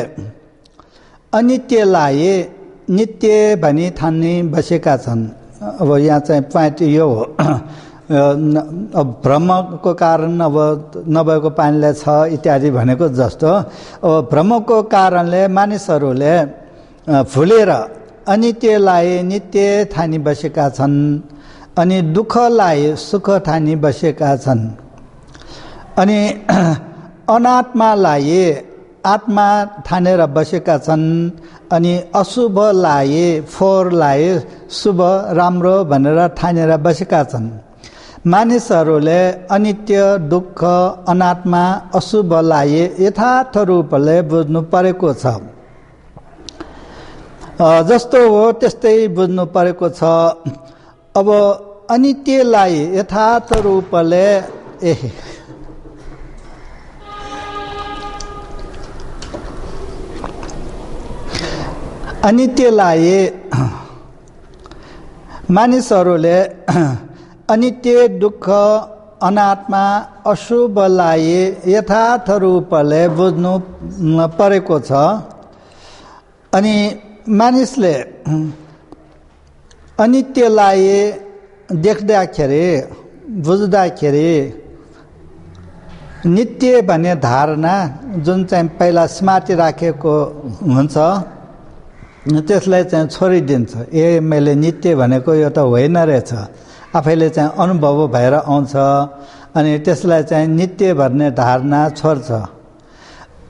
अनित्यलाई नित्य भनी ठान्ने बसेका छन्। अब यहाँ चाहिँ पोइन्ट यो हो, अब भ्रमको कारण अब नभएको पानीलाई छ इत्यादि भनेको जस्तो, अब भ्रमको कारणले मानिसहरूले भुलेर अनित्यलाई नित्य ठानी बसेका छन्, अनि दुःखलाई सुख ठानी बसेका छन्। अनि अनात्मालाई आत्मा ठानेर बसेका छन् अनि अशुभलाई फोहोरलाई शुभ राम्रो भनेर ठानेर बसेका छन्। मानिसहरूले अनित्य दुःख अनात्मा अशुभलाई यथार्थ रूपले बुझ्नु परेको छ। जस्तो हो त्यस्तै बुझ्नु परेको छ। अब अनित्यलाई यथार्थ रूपले अनित्यलाई मानिसहरूले अनित्य दुःख अनात्मा अशुभलाई यथार्थ रूपले बुझ्नु परेको छ। अनि मानिसले अनित्यलाई देख्दाखेरि बुझ्दाखेरि नित्य भन्ने धारणा जुन चाहिँ पहिला स्मार्टी राखेको हुन्छ त्यसलाई चाहिँ छोडिदिन्छ। मैले नित्य भनेको यो त होइन रहेछ, आफैले चाहिँ अनुभव भएर आउँछ अनि त्यसलाई चाहिँ नित्य भन्ने धारणा छोड्छ।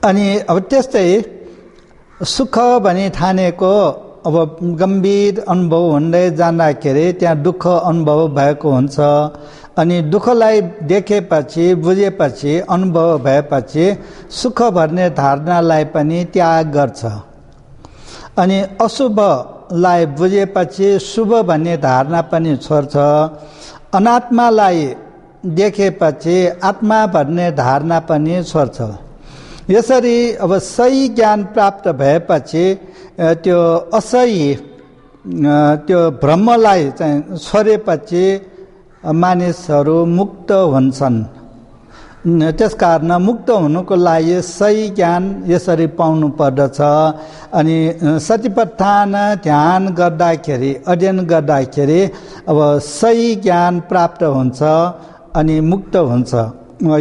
अनि अब त्यस्तै सुख भनी ठानेको अब गम्भीर अनुभव हुँदै जाँदाखेरि त्यहाँ दुःख अनुभव भएको हुन्छ। अनि दुःखलाई देखेपछि बुझेपछि अनुभव भएपछि सुख भन्ने धारणालाई पनि त्याग गर्छ। अनि अशुभलाई बुझेपछि शुभ भन्ने धारणा पनि छोड्छ। अनात्मालाई देखेपछि आत्मा भन्ने धारणा पनि छोड्छ। यसरी अब सही ज्ञान प्राप्त भएपछि त्यो असही त्यो भ्रमलाई चाहिँ छोडेपछि मानिसहरू मुक्त हुन्छन्। त्यसकारण मुक्त हुनुको लागि सही ज्ञान यसरी पाउनु पर्दछ। अनि सतिपट्ठान ध्यान गर्दाखेरि अध्ययन गर्दाखेरि अब सही ज्ञान प्राप्त हुन्छ अनि मुक्त हुन्छ,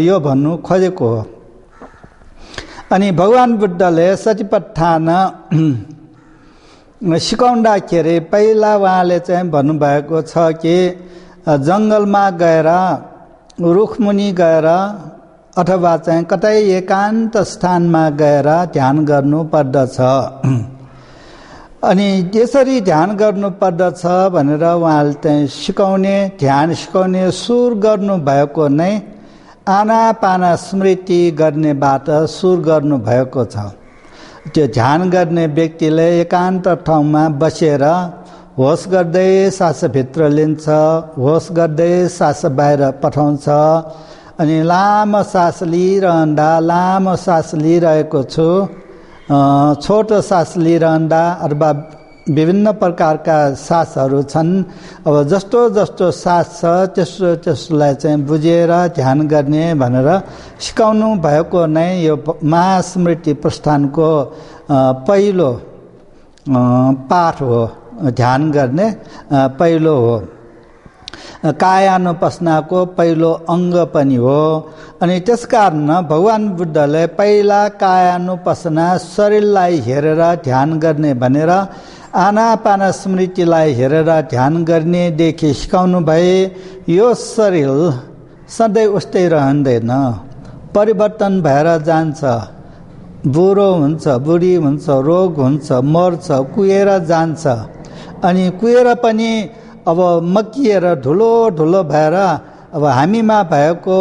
यो भन्नु खोजेको हो। अनि भगवान बुद्धले सतिपट्ठान सिकाउँदाखेरि पहिला उहाँले चाहिँ भन्नुभएको छ कि जङ्गलमा गएर रुखमुनि गएर अथवा चाहिँ कतै एकान्त स्थानमा गएर ध्यान गर्नु पर्दछ। अनि यसरी ध्यान गर्नु पर्दछ भनेर उहाँले चाहिँ सिकाउने ध्यान सिकाउने सुरु गर्नु भएको नै आनापाना स्मृति गर्नेबाट सुरु गर्नु भएको छ। त्यो ध्यान गर्ने व्यक्तिले एकान्त ठाउँमा बसेर होस गर्दै सासभित्र लिन्छ, होस गर्दै सास बाहिर पठाउँछ। अनि लामो सास लिइरहँदा लामो सास लिइरहेको छु, छोटो सास लिइरहँदा अथवा विभिन्न प्रकारका सासहरू छन्। अब जस्तो जस्तो सास छ त्यस्तो त्यसलाई चाहिँ बुझेर ध्यान गर्ने भनेर सिकाउनु भएको नै यो महास्मृति प्रस्थानको पहिलो पाठ हो, ध्यान गर्ने पहिलो हो, कायानुपसनाको पहिलो अङ्ग पनि हो। अनि त्यसकारण भगवान बुद्धले पहिला कायानुपसना शरीरलाई हेरेर ध्यान गर्ने भनेर आनापाना स्मृतिलाई हेरेर ध्यान गर्नेदेखि सिकाउनु भए। यो शरीर सधैँ उस्तै रहँदैन, परिवर्तन भएर जान्छ, बुढो हुन्छ, बुढी हुन्छ, रोग हुन्छ, मर्छ, कुहेर जान्छ। अनि कुहेर पनि अब मकिएर धुलो धुलो भएर अब हामीमा भएको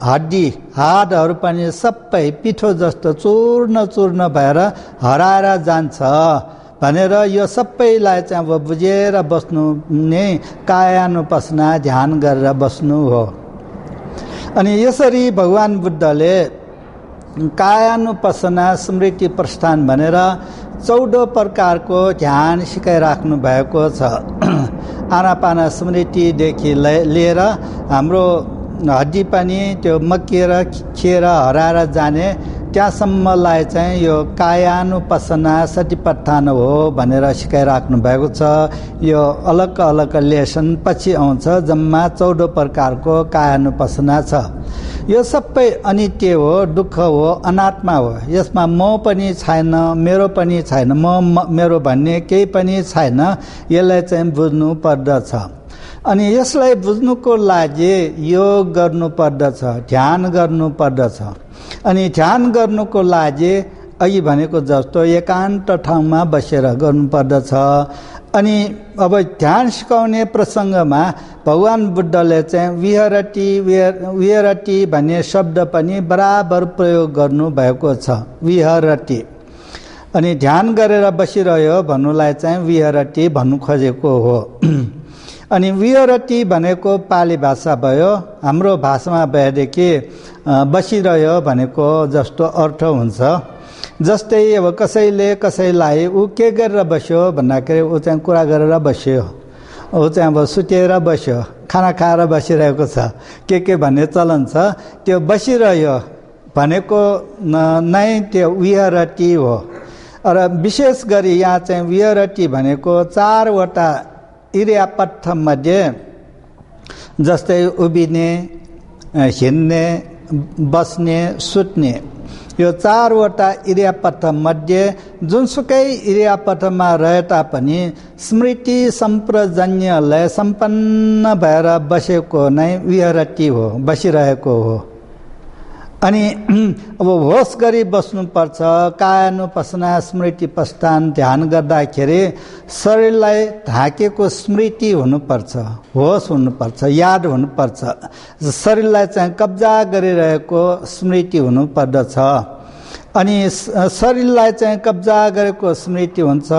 हड्डी हाडहरू पनि सबै पिठो जस्तो चूर्ण चूर्ण भएर हराएर जान्छ भनेर यो सबैलाई चाहिँ अब बुझेर बस्नु नै कायानुपसना ध्यान गरेर बस्नु हो। अनि यसरी भगवान बुद्धले कायानुपसना स्मृति प्रस्थान भनेर 14 प्रकारको ध्यान सिकाइराख्नु भएको छ। आनापाना स्मृतिदेखि लिएर हाम्रो हड्डी पनि त्यो मकिएर खिएर हराएर जाने त्यहाँसम्मलाई चाहिँ यो कायानुपसना सतिपट्ठान हो भनेर सिकाइराख्नु भएको छ। यो अलग अलग लेसन पछि आउँछ, जम्मा 14 प्रकारको कायानुपसना छ। यो सबै अनित्य हो, दुःख हो, अनात्मा हो। यसमा म पनि छैन, मेरो पनि छैन, मेरो भन्ने केही पनि छैन। यसलाई चाहिँ बुझ्नु पर्दछ। अनि यसलाई बुझ्नुको लागि योग गर्नु पर्दछ, ध्यान गर्नु पर्दछ। अनि ध्यान गर्नुको लागि अघि भनेको जस्तो एकान्त ठाउँमा बसेर गर्नुपर्दछ। अनि अब ध्यान सिकाउने प्रसङ्गमा भगवान बुद्धले चाहिँ विहरति भन्ने शब्द पनि बराबर प्रयोग गर्नुभएको छ, विहरति। अनि ध्यान गरेर बसिरह्यो भन्नुलाई चाहिँ विहरति भन्नु खोजेको हो। अनि विहरति भनेको पाली भाषा भयो, हाम्रो भाषामा भएदेखि बसिरह्यो भनेको जस्तो अर्थ हुन्छ। जस्तै अब कसैलाई ऊ के गरेर बस्यो भन्दाखेरि ऊ चाहिँ कुरा गरेर बस्यो, ऊ चाहिँ अब सुतेर बस्यो, खाना खाएर बसिरहेको छ, के भन्ने चलन छ। त्यो बसिरह्यो भनेको नै त्यो विहरति हो। र विशेष गरी यहाँ चाहिँ विहरति भनेको 4वटा इरियापथ मध्ये, जस्तै उभिने, हिँड्ने, बस्ने, सुत्ने, यो 4वटा इरियापथ मध्ये जुनसुकै इरियापथमा रहे तापनि स्मृति सम्प्रजन्यले सम्पन्न भएर बसेको नै विहरति हो, बसिरहेको हो। अनि अब होस गरी बस्नुपर्छ। कायानुपसना स्मृति प्रस्थान ध्यान गर्दाखेरि शरीरलाई ढाकेको स्मृति हुनुपर्छ, होस हुनुपर्छ, याद हुनुपर्छ। शरीरलाई चाहिँ कब्जा गरिरहेको स्मृति हुनुपर्दछ। अनि शरीरलाई चाहिँ कब्जा गरेको स्मृति हुन्छ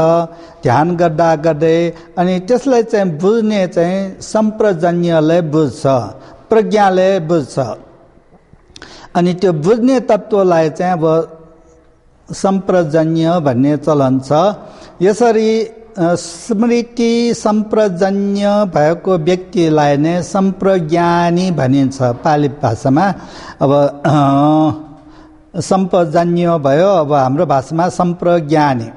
ध्यान गर्दा गर्दै। अनि त्यसलाई चाहिँ बुझ्ने चाहिँ सम्प्रजन्यले बुझ्छ, प्रज्ञाले बुझ्छ। अनि त्यो बुझ्ने तत्त्वलाई चाहिँ अब सम्प्रजन्य भन्ने चलन छ। यसरी स्मृति सम्प्रजन्य भएको व्यक्तिलाई नै सम्प्रज्ञानी भनिन्छ पाली भाषामा। अब सम्प्रजन्य भयो, अब हाम्रो भाषामा सम्प्रज्ञानी।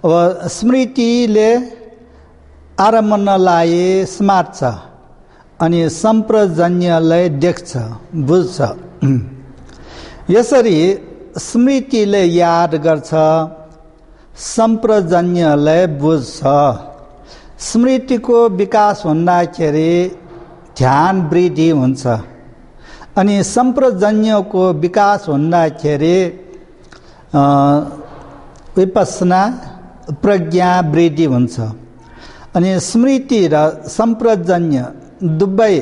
अब स्मृतिले आरम्भनलाई स्मार्छ अनि सम्प्रजन्यलाई देख्छ, बुझ्छ। यसरी स्मृतिले याद गर्छ, सम्प्रजन्यले बुझ्छ। स्मृतिको विकास हुँदाखेरि ध्यान वृद्धि हुन्छ। अनि सम्प्रजन्यको विकास हुँदाखेरि विपस्सना प्रज्ञा वृद्धि हुन्छ। अनि स्मृति र सम्प्रजन्य दुवै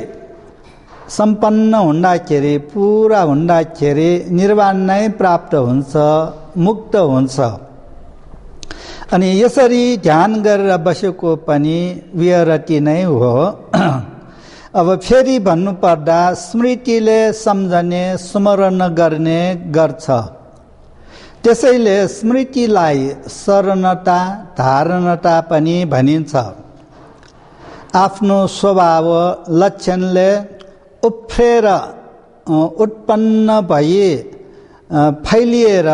सम्पन्न हुँदाखेरि, पुरा हुँदाखेरि निर्वाण नै प्राप्त हुन्छ, मुक्त हुन्छ। अनि यसरी ध्यान गरेर बसेको पनि विहरति नै हो। अब फेरि भन्नुपर्दा स्मृतिले सम्झने, स्मरण गर्ने गर्छ। त्यसैले स्मृतिलाई शरणता, धारणता पनि भनिन्छ। आफ्नो स्वभाव लक्षणले उफ्रेर उत्पन्न भई फैलिएर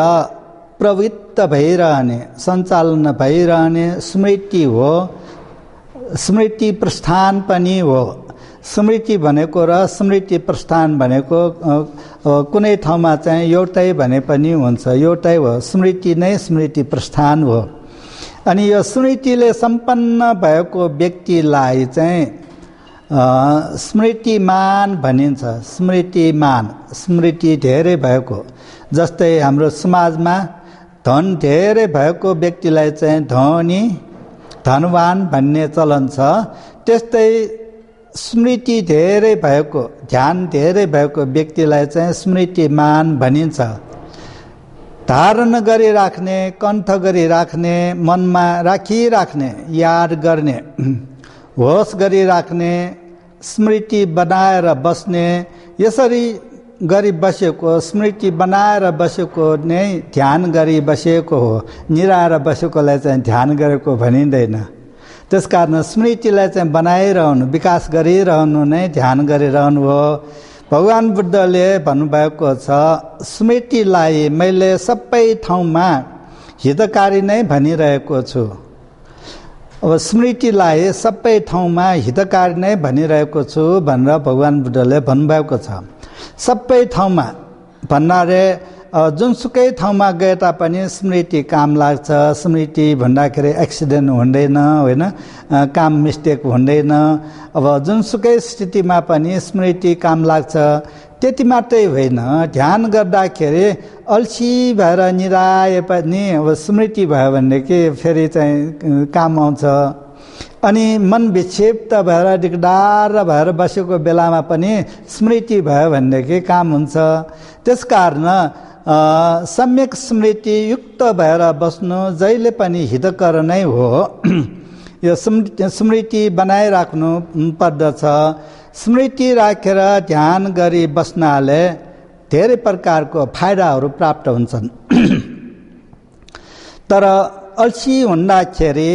प्रवृत्त भइरहने, सञ्चालन भइरहने स्मृति हो। स्मृति प्रस्थान पनि हो। स्मृति भनेको र स्मृति प्रस्थान भनेको कुनै ठाउँमा चाहिँ एउटै भने पनि हुन्छ, एउटै हो। स्मृति नै स्मृति प्रस्थान हो। अनि यो स्मृतिले सम्पन्न भएको व्यक्तिलाई चाहिँ स्मृतिमान भनिन्छ। स्मृतिमान, स्मृति धेरै भएको। जस्तै हाम्रो समाजमा धन धेरै भएको व्यक्तिलाई चाहिँ धनी, धनवान भन्ने चलन छ। त्यस्तै स्मृति धेरै भएको, ध्यान धेरै भएको व्यक्तिलाई चाहिँ स्मृतिमान भनिन्छ। धारण गरिराख्ने, कण्ठ गरिराख्ने, मनमा राखिराख्ने, याद गर्ने, होस गरिराख्ने, स्मृति बनाएर बस्ने, यसरी गरी बसेको, स्मृति बनाएर बसेको नै ध्यान गरी बसेको हो। निराएर बसेकोलाई चाहिँ ध्यान गरेको भनिँदैन। त्यसकारण स्मृतिलाई चाहिँ बनाइरहनु, विकास गरिरहनु नै ध्यान गरिरहनु हो। भगवान बुद्धले भन्नुभएको छ, स्मृतिलाई मैले सबै ठाउँमा हितकारी नै भनिरहेको छु। अब स्मृतिलाई सबै ठाउँमा हितकारी नै भनिरहेको छु भनेर भगवान बुद्धले भन्नुभएको छ। सबै ठाउँमा भन्नाले जुनसुकै ठाउँमा गए तापनि स्मृति काम लाग्छ। स्मृति भन्दाखेरि एक्सिडेन्ट हुँदैन, होइन, काम मिस्टेक हुँदैन। अब जुनसुकै स्थितिमा पनि स्मृति काम लाग्छ। त्यति मात्रै होइन, ध्यान गर्दाखेरि अल्छी भएर निराए पनि अब स्मृति भयो भनेदेखि फेरि चाहिँ काम आउँछ। अनि मन विक्षिप्त भएर दिगदार भएर बसेको बेलामा पनि स्मृति भयो भनेदेखि काम हुन्छ। त्यसकारण सम्यक स्मृति युक्त भएर बस्नु जहिले पनि हितकर नै हो। यो स्मृति बनाइराख्नु पर्दछ। स्मृति राखेर ध्यान गरी बस्नाले धेरै प्रकारको फाइदाहरू प्राप्त हुन्छन्। तर अल्छी हुँदाखेरि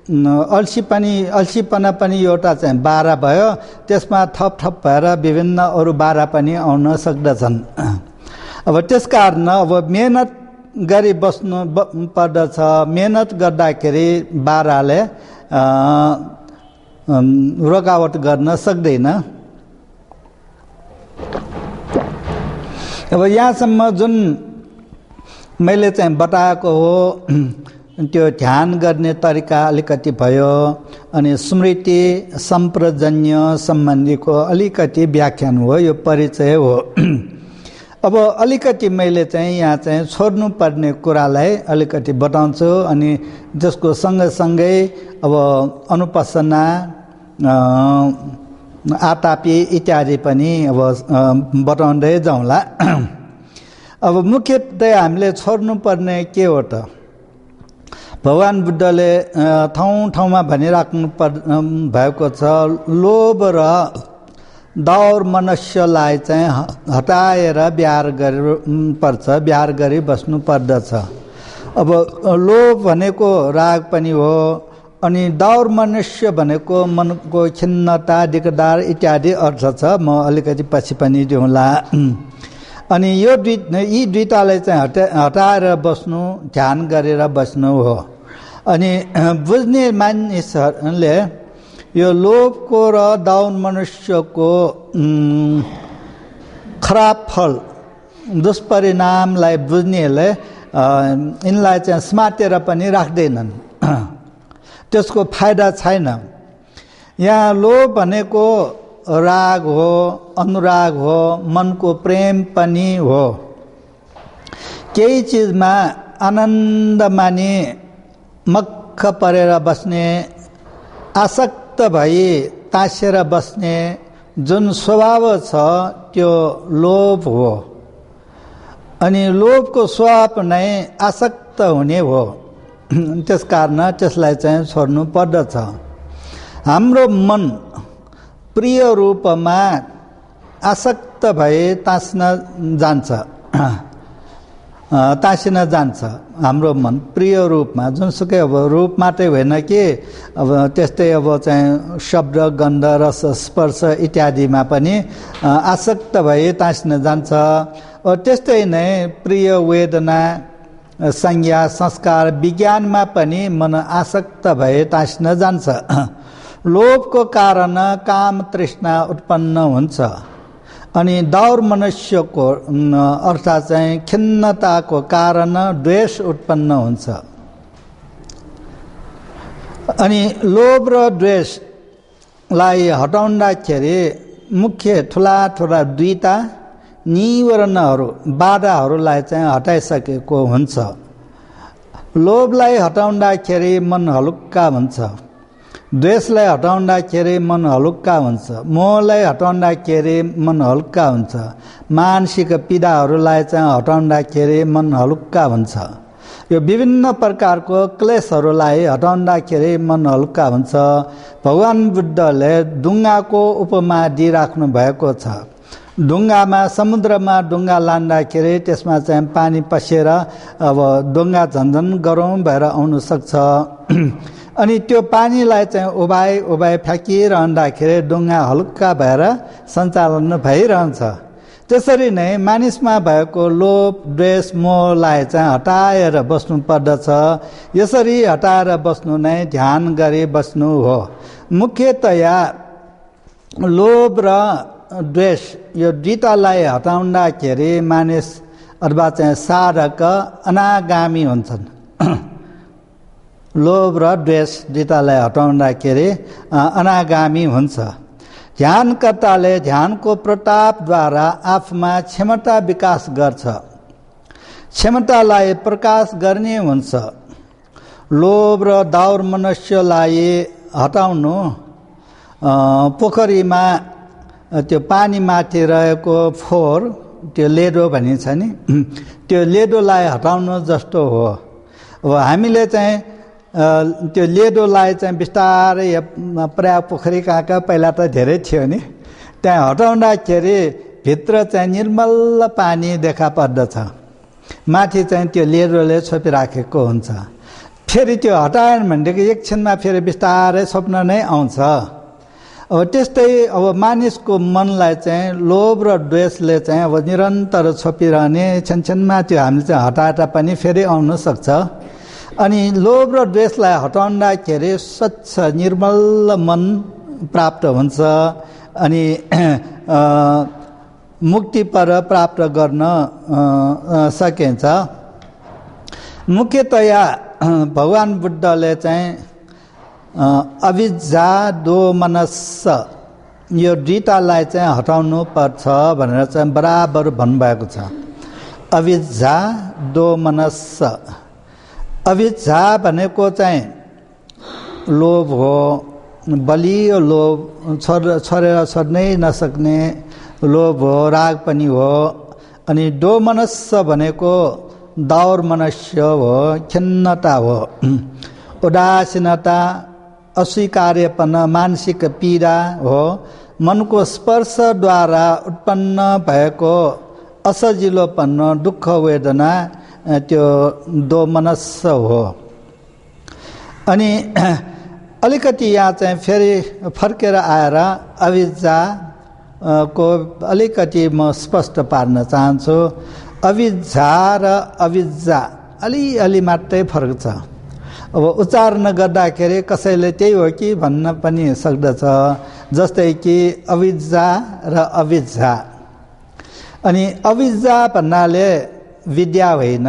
अल्छीपना पनि एउटा चाहिँ बाधा भयो। त्यसमा थप भएर विभिन्न अरू बाधा पनि आउन सक्दछन्। अब त्यसकारण अब मेहनत गरी बस्नु पर्दछ। मेहनत गर्दाखेरि बाधाले रोकावट गर्न सक्दैन। अब यहाँसम्म जुन मैले चाहिँ बताएको हो त्यो ध्यान गर्ने तरिका अलिकति भयो। अनि स्मृति सम्प्रजन्य सम्बन्धीको अलिकति व्याख्यान हो, यो परिचय हो। अब अलिकति मैले चाहिँ यहाँ चाहिँ छोड्नुपर्ने कुरालाई अलिकति बताउँछु। अनि त्यसको सँगसँगै अब अनुपासना, आतापी इत्यादि पनि अब बताउँदै जाउँला। अब मुख्यतया हामीले छोड्नुपर्ने के हो त? भगवान बुद्धले ठाउँ भनिराख्नु भएको छ, लोभ र दौर मनुष्यलाई चाहिँ हटाएर बिहार गर्नुपर्छ, बिहार गरी बस्नु पर्दछ। अब लोभ भनेको राग पनि हो। अनि दौर मनुष्य भनेको मनको खिन्नता, दिगदार इत्यादि अर्थ छ। म अलिकति पछि पनि दिउँला। अनि यो यी दुईटालाई चाहिँ हटाएर बस्नु, ध्यान गरेर बस्नु हो। अनि बुझ्ने मानिसहरूले यो लोभको र दौर मनुष्यको खराब फल, दुष्परिणामलाई बुझ्नेहरूले यिनलाई चाहिँ समातेर पनि राख्दैनन्। त्यसको फाइदा छैन। यहाँ लोभ भनेको राग हो, अनुराग हो, मनको प्रेम पनि हो। केही चिजमा आनन्द मानी मक्ख परेर बस्ने, आसक्त भई तासेर बस्ने जुन स्वभाव छ त्यो लोभ हो। अनि लोभको स्वभाव नै आसक्त हुने हो। त्यसकारण त्यसलाई चाहिँ छोड्नु पर्दछ। हाम्रो मन प्रिय रूपमा आसक्त भए तासिन जान्छ। हाम्रो मन प्रिय रूपमा, जुनसुकै अब रूप मात्रै होइन कि अब त्यस्तै अब चाहिँ शब्द, गन्ध, रस, स्पर्श इत्यादिमा पनि आसक्त भए तासिन जान्छ। त्यस्तै नै प्रिय वेदना, संज्ञा, संस्कार, विज्ञानमा पनि मन आसक्त भए तासिन जान्छ। लोभको कारण काम तृष्णा उत्पन्न हुन्छ। अनि दौर मनुष्यको अर्थात् चाहिँ खिन्नताको कारण द्वेष उत्पन्न हुन्छ। अनि लोभ र द्वेषलाई हटाउँदाखेरि मुख्य ठुला दुईटा निवरणहरू, बाधाहरूलाई चाहिँ हटाइसकेको हुन्छ। लोभलाई हटाउँदाखेरि मन हलुक्का हुन्छ। द्वेषलाई हटाउँदाखेरि मन हलुक्का हुन्छ। मोहलाई हटाउँदाखेरि मन हलुक्का हुन्छ। मानसिक पीडाहरूलाई चाहिँ हटाउँदाखेरि मन हलुक्का हुन्छ। यो विभिन्न प्रकारको क्लेशहरूलाई हटाउँदाखेरि मन हलुक्का हुन्छ। भगवान बुद्धले ढुङ्गाको उपमा दिइराख्नु भएको छ। ढुङ्गामा, समुद्रमा ढुङ्गा लाँदाखेरि त्यसमा चाहिँ पानी पसेर अब ढुङ्गा झन्झन गरौँ भएर आउनु सक्छ। अनि त्यो पानीलाई चाहिँ उभाइ फ्याँकिरहँदाखेरि ढुङ्गा हल्का भएर सञ्चालन भइरहन्छ। त्यसरी नै मानिसमा भएको लोभ, द्वेष, मोहलाई चाहिँ हटाएर बस्नु पर्दछ। यसरी हटाएर बस्नु नै ध्यान गरी बस्नु हो। मुख्यतया लोभ र द्वेष यो दुईटालाई हटाउँदाखेरि मानिस अथवा चाहिँ साधक अनागामी हुन्छन्। लोभ र द्वेष दुईटालाई हटाउँदाखेरि अनागामी हुन्छ। ध्यानकर्ताले ध्यानको प्रतापद्वारा आफूमा क्षमता विकास गर्छ, क्षमतालाई प्रकाश गर्ने हुन्छ। लोभ र दाउर मनुष्यलाई हटाउनु पोखरीमा त्यो पानीमाथि रहेको फोहोर, त्यो लेडो भनिन्छ नि, त्यो लेडोलाई हटाउनु जस्तो हो। अब हामीले चाहिँ त्यो लेडोलाई चाहिँ बिस्तारै प्राय पोखरी कहाँ पहिला त धेरै थियो नि, त्यहाँ हटाउँदाखेरि भित्र चाहिँ निर्मल पानी देखा पर्दछ, माथि चाहिँ त्यो लेडोले छोपिराखेको हुन्छ। फेरि त्यो हटाएन भनेदेखि एकछिनमा फेरि बिस्तारै स्वप्न नै आउँछ। अब त्यस्तै अब मानिसको मनलाई चाहिँ लोभ र द्वेषले चाहिँ अब निरन्तर छोपिरहने, छनछनमा त्यो हामीले चाहिँ हटाएर पनि फेरि आउन सक्छ। अनि लोभ र द्वेषलाई हटाउँदाखेरि स्वच्छ निर्मल मन प्राप्त हुन्छ अनि मुक्ति पर प्राप्त गर्न सकिन्छ। मुख्यतया भगवान बुद्धले चाहिँ अविद्या दोमनस्स यो दुईटालाई चाहिँ हटाउनु पर्छ भनेर चाहिँ बराबर भन्नुभएको छ। अविद्या दोमनस्स, अविद्या भनेको चाहिँ लोभ हो, बलियो लोभ, छोडेर छोड्नै नसक्ने लोभ हो, राग पनि हो। अनि दोमनस्स भनेको दाउर मनुष्य हो, खिन्नता हो, उदासीनता, अस्वीकार्यपन, मानसिक पीडा हो। मनको स्पर्शद्वारा उत्पन्न भएको असजिलोपन, दुःख वेदना त्यो दोमनस्स हो। अनि अलिकति यहाँ चाहिँ फेरि फर्केर आएर अविद्या को अलिकति म स्पष्ट पार्न चाहन्छु। अविद्या र अविद्या अलि मात्रै फरक छ। अब उच्चारण गर्दाखेरि कसैले त्यही हो कि भन्न पनि सक्दछ, जस्तै कि अविद्या र अविद्या। अनि अविद्या भन्नाले विद्या होइन,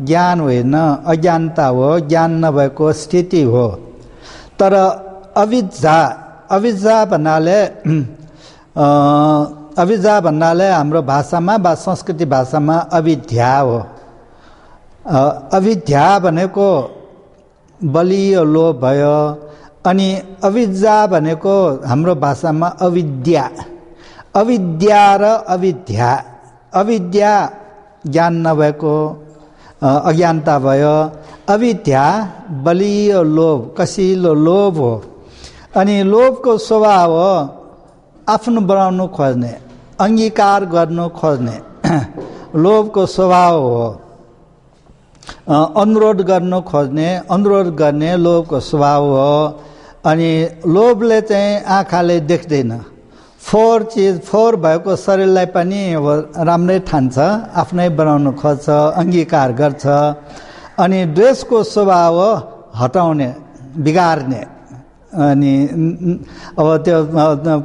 ज्ञान होइन, अज्ञानता हो, ज्ञान नभएको स्थिति हो। तर अविद्या भन्नाले हाम्रो भाषामा वा संस्कृति भाषामा अविद्या हो। अविद्या भनेको बलियो लोभ भयो। अनि अविद्या भनेको हाम्रो भाषामा अविद्या र अविद्या, अविद्या ज्ञान नभएको अज्ञानता भयो, अविद्या बलियो लोभ, कसिलो लोभ हो। अनि लोभको स्वभाव हो आफ्नो बनाउनु खोज्ने, अंगीकार गर्नु खोज्ने, लोभको स्वभाव हो। अनुरोध गर्नु खोज्ने, अनुरोध गर्ने लोभको स्वभाव हो। अनि लोभले चाहिँ आँखाले देख्दैन, फोहोर भएको शरीरलाई पनि अब राम्रै ठान्छ, आफ्नै बनाउनु खोज्छ, अंगीकार गर्छ। अनि द्वेषको स्वभाव हो हटाउने, बिगार्ने। अनि अब त्यो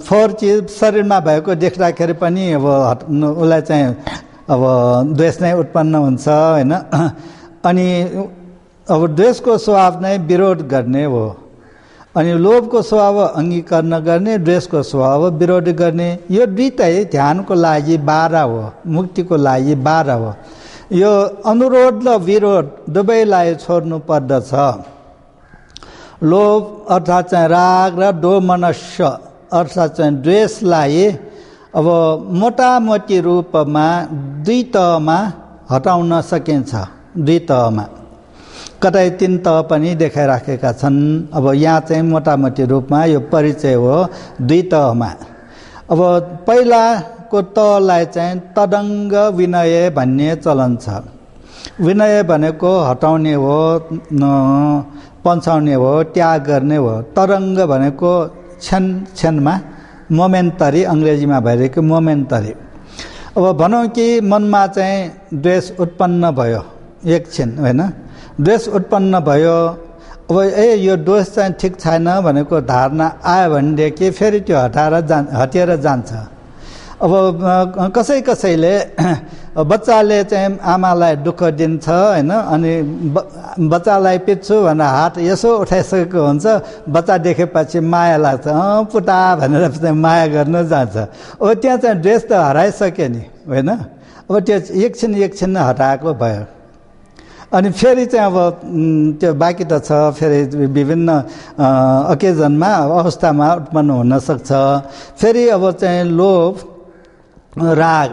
फोहोर चिज शरीरमा भएको देख्दाखेरि पनि अब उसलाई चाहिँ अब द्वेष नै उत्पन्न हुन्छ होइन। अनि अब द्वेषको स्वभाव नै विरोध गर्ने हो। अनि लोभको स्वभाव अंगीकरण गर्ने, द्वेषको स्वभाव विरोध गर्ने। यो दुईटै ध्यानको लागि बाधा हो, मुक्तिको लागि बाधा हो। यो अनुरोध र विरोध दुवैलाई छोड्नु पर्दछ। लोभ अर्थात चाहिँ राग र दोमनस्स अर्थात चाहिँ द्वेषलाई अब मोटामोटी रूपमा दुई तहमा हटाउन सकिन्छ। दुई तहमा, कतै तीन तह पनि देखाइराखेका छन्। अब यहाँ चाहिँ मोटामोटी रूपमा यो परिचय हो दुई तहमा। अब पहिलाको तहलाई चाहिँ तदङ्ग विनय भन्ने चलन छ। विनय भनेको हटाउने हो, पन्छाउने हो, त्याग गर्ने हो। तरङ्ग भनेको क्षणमा, मोमेन्टरी, अङ्ग्रेजीमा भइरहेको मोमेन्टरी। अब भनौँ कि मनमा चाहिँ द्वेष उत्पन्न भयो, एकछिन होइन, द्वेष उत्पन्न भयो। अब यो दोष चाहिँ ठिक छैन भनेको धारणा आयो भनेदेखि फेरि त्यो हटिएर जान्छ। अब कसैले बच्चाले चाहिँ आमालाई दुःख दिन्छ हैन, अनि बच्चालाई पिट्छु भनेर हात यसो उठाइसकेको हुन्छ, बच्चा देखेपछि माया लाग्छ, पुटा भनेर चाहिँ माया गर्न जान्छ। अब त्यहाँ चाहिँ ड्रेस त हराइसक्यो नि होइन, अब त्यो एकछिन हटाएको भयो। अनि फेरि चाहिँ अब त्यो बाँकी त छ, फेरि विभिन्न अकेजनमा अवस्थामा उत्पन्न हुन सक्छ। फेरि अब चाहिँ लोभ राग,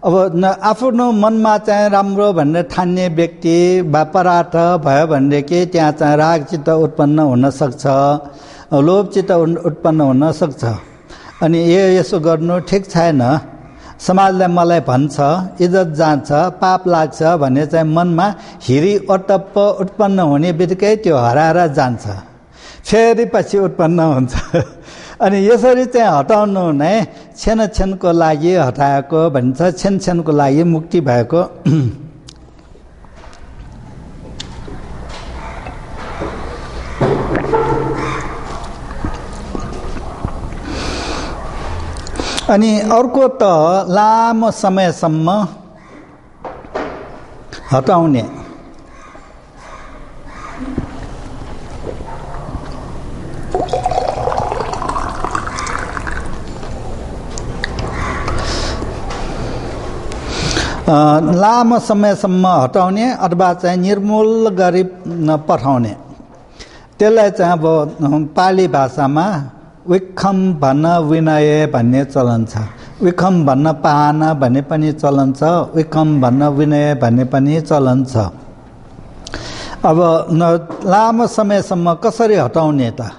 अब आफ्नो मनमा चाहिँ राम्रो भनेर ठान्ने व्यक्ति वा परार्थ भयो भनेदेखि त्यहाँ चाहिँ राग चित्त उत्पन्न हुन सक्छ, लोभ चित्त उत्पन्न हुन सक्छ। अनि यसो गर्नु ठिक छैन, समाजले मलाई भन्छ, इज्जत जान्छ, पाप लाग्छ भन्ने चाहिँ मनमा हिरी अटप्प उत्पन्न हुने बित्तिकै त्यो हराएर जान्छ, फेरि पछि उत्पन्न हुन्छ। अनि यसरी चाहिँ हटाउनु नै क्षणको लागि हटाएको भन्छ, क्षणको लागि मुक्ति भएको। अनि अर्को त लामो समयसम्म हटाउने। लामो समयसम्म हटाउने अथवा चाहिँ निर्मूल गरी पठाउने, त्यसलाई चाहिँ अब पाली भाषामा विखम भन्न विनय भन्ने चलन छ। विखम भन्न पाहन भन्ने पनि चलन छ, विखम भन्न विनय भन्ने पनि चलन छ। अब लामो समयसम्म कसरी हटाउने त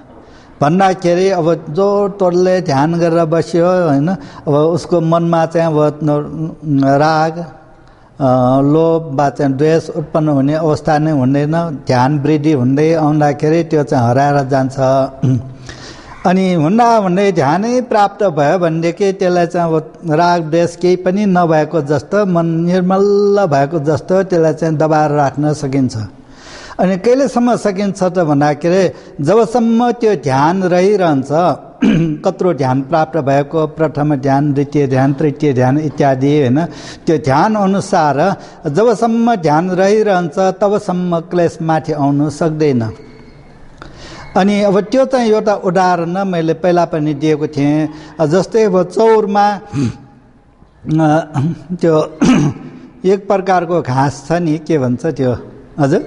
भन्दाखेरि अब जोडतोडले ध्यान गरेर बस्यो होइन, अब उसको मनमा चाहिँ अब राग लोभ वा चाहिँ द्वेष उत्पन्न हुने अवस्था नै हुँदैन, ध्यान वृद्धि हुँदै आउँदाखेरि त्यो चाहिँ हराएर जान्छ। अनि हुँदै ध्यानै प्राप्त भयो भनेदेखि त्यसलाई चाहिँ अब राग द्वेष केही पनि नभएको जस्तो, मन निर्मल भएको जस्तो त्यसलाई चाहिँ दबाएर राख्न सकिन्छ। अनि कहिलेसम्म सकिन्छ त भन्दाखेरि जबसम्म त्यो ध्यान रहिरहन्छ, कत्रो ध्यान प्राप्त भएको, प्रथम ध्यान, द्वितीय ध्यान, तृतीय ध्यान इत्यादि होइन, त्यो ध्यान अनुसार जबसम्म ध्यान रहिरहन्छ तबसम्म क्लेश माथि आउनु सक्दैन। अनि अब त्यो चाहिँ एउटा उदाहरण मैले पहिला पनि दिएको थिएँ। जस्तै अब चौरमा त्यो एक प्रकारको घाँस छ नि, के भन्छ त्यो, हजुर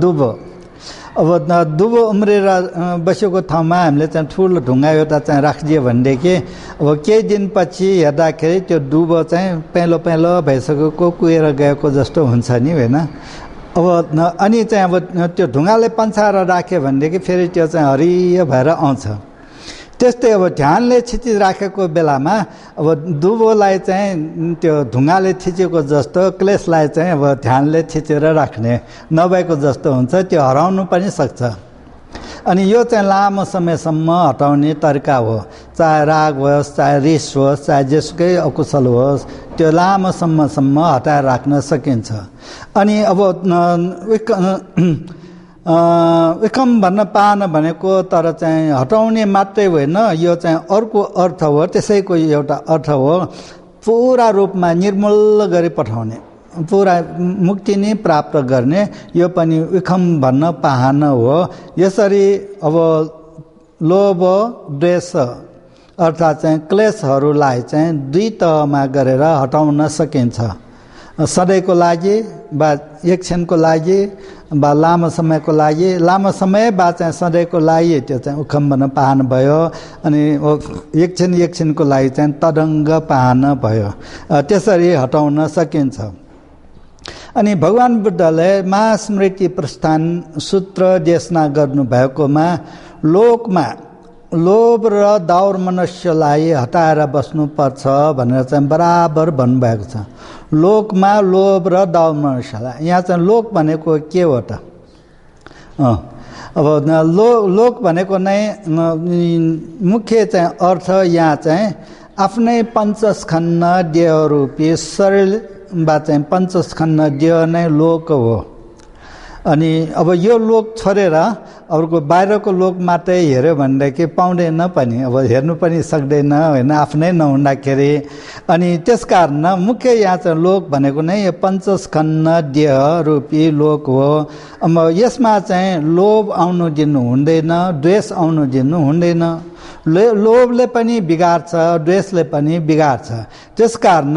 दुबो। अब दुबो उम्रेर बसेको ठाउँमा हामीले चाहिँ ठुलो ढुङ्गा एउटा चाहिँ राखिदियो भनेदेखि अब केही दिनपछि हेर्दाखेरि त्यो दुबो चाहिँ पहेँलो भइसकेको, कुहेर गएको जस्तो हुन्छ नि होइन। अब अनि चाहिँ अब त्यो ढुङ्गाले पन्छाएर राख्यो भनेदेखि फेरि त्यो चाहिँ हरियो भएर आउँछ। त्यस्तै अब ध्यानले थिची राखेको बेलामा अब दुबोलाई चाहिँ त्यो ढुङ्गाले थिचेको जस्तो क्लेशलाई चाहिँ अब ध्यानले थिचेर राख्ने नभएको जस्तो हुन्छ, त्यो हराउनु पनि सक्छ। अनि यो चाहिँ लामो समयसम्म हटाउने तरिका हो। चाहे राग होस्, चाहे रिस होस्, चाहे जेसुकै अकुशल होस्, त्यो लामो समयसम्म हटाएर राख्न सकिन्छ। अनि अब विकम भन्न पान भनेको तर चाहिँ हटाउने मात्रै होइन, यो चाहिँ अर्को अर्थ हो, त्यसैको एउटा अर्थ हो पुरा रूपमा निर्मूल गरी पठाउने, पुरा मुक्ति नै प्राप्त गर्ने, यो पनि विकम भन्न पाहन हो। यसरी अब लोभ द्वेष अर्थात् चाहिँ क्लेशहरूलाई चाहिँ दुई तहमा गरेर हटाउन सकिन्छ। सधैँको लागि वा एक क्षणको लागि वा लामो समयको लागि, लामो समय वा चाहिँ सधैँको लागि त्यो चाहिँ उखम्बन पाहन भयो। अनि एक क्षणको लागि चाहिँ तदङ्ग पाहन भयो। त्यसरी हटाउन सकिन्छ। अनि भगवान बुद्धले महास्मृति प्रस्थान सूत्र देशना गर्नुभएकोमा लोकमा लोभ र दाउर मनुष्यलाई हटाएर बस्नुपर्छ भनेर चाहिँ बराबर भन्नुभएको छ। लोकमा लोभ र दाउर मनुष्यलाई, यहाँ चाहिँ लोक भनेको के हो त? अब लोक भनेको नै मुख्य चाहिँ अर्थ यहाँ चाहिँ आफ्नै पञ्चस्कन्ध देहरूपी शरीर वा चाहिँ पञ्चस्कन्ध देह नै लोक हो। अनि अब यो लोक छोडेर अर्को बाहिरको लोक मात्रै हेऱ्यो भनेदेखि पाउँदैन पनि, अब हेर्नु पनि सक्दैन होइन, आफ्नै नहुँदाखेरि। अनि त्यसकारण मुख्य यहाँ चाहिँ लोक भनेको नै यो पञ्चस्कन्ध देह रूपी लोक हो। अब यसमा चाहिँ लोभ आउनु दिनु हुँदैन, द्वेष आउनु दिनु हुँदैन। लोभले पनि बिगार्छ, द्वेषले पनि बिगार्छ। त्यसकारण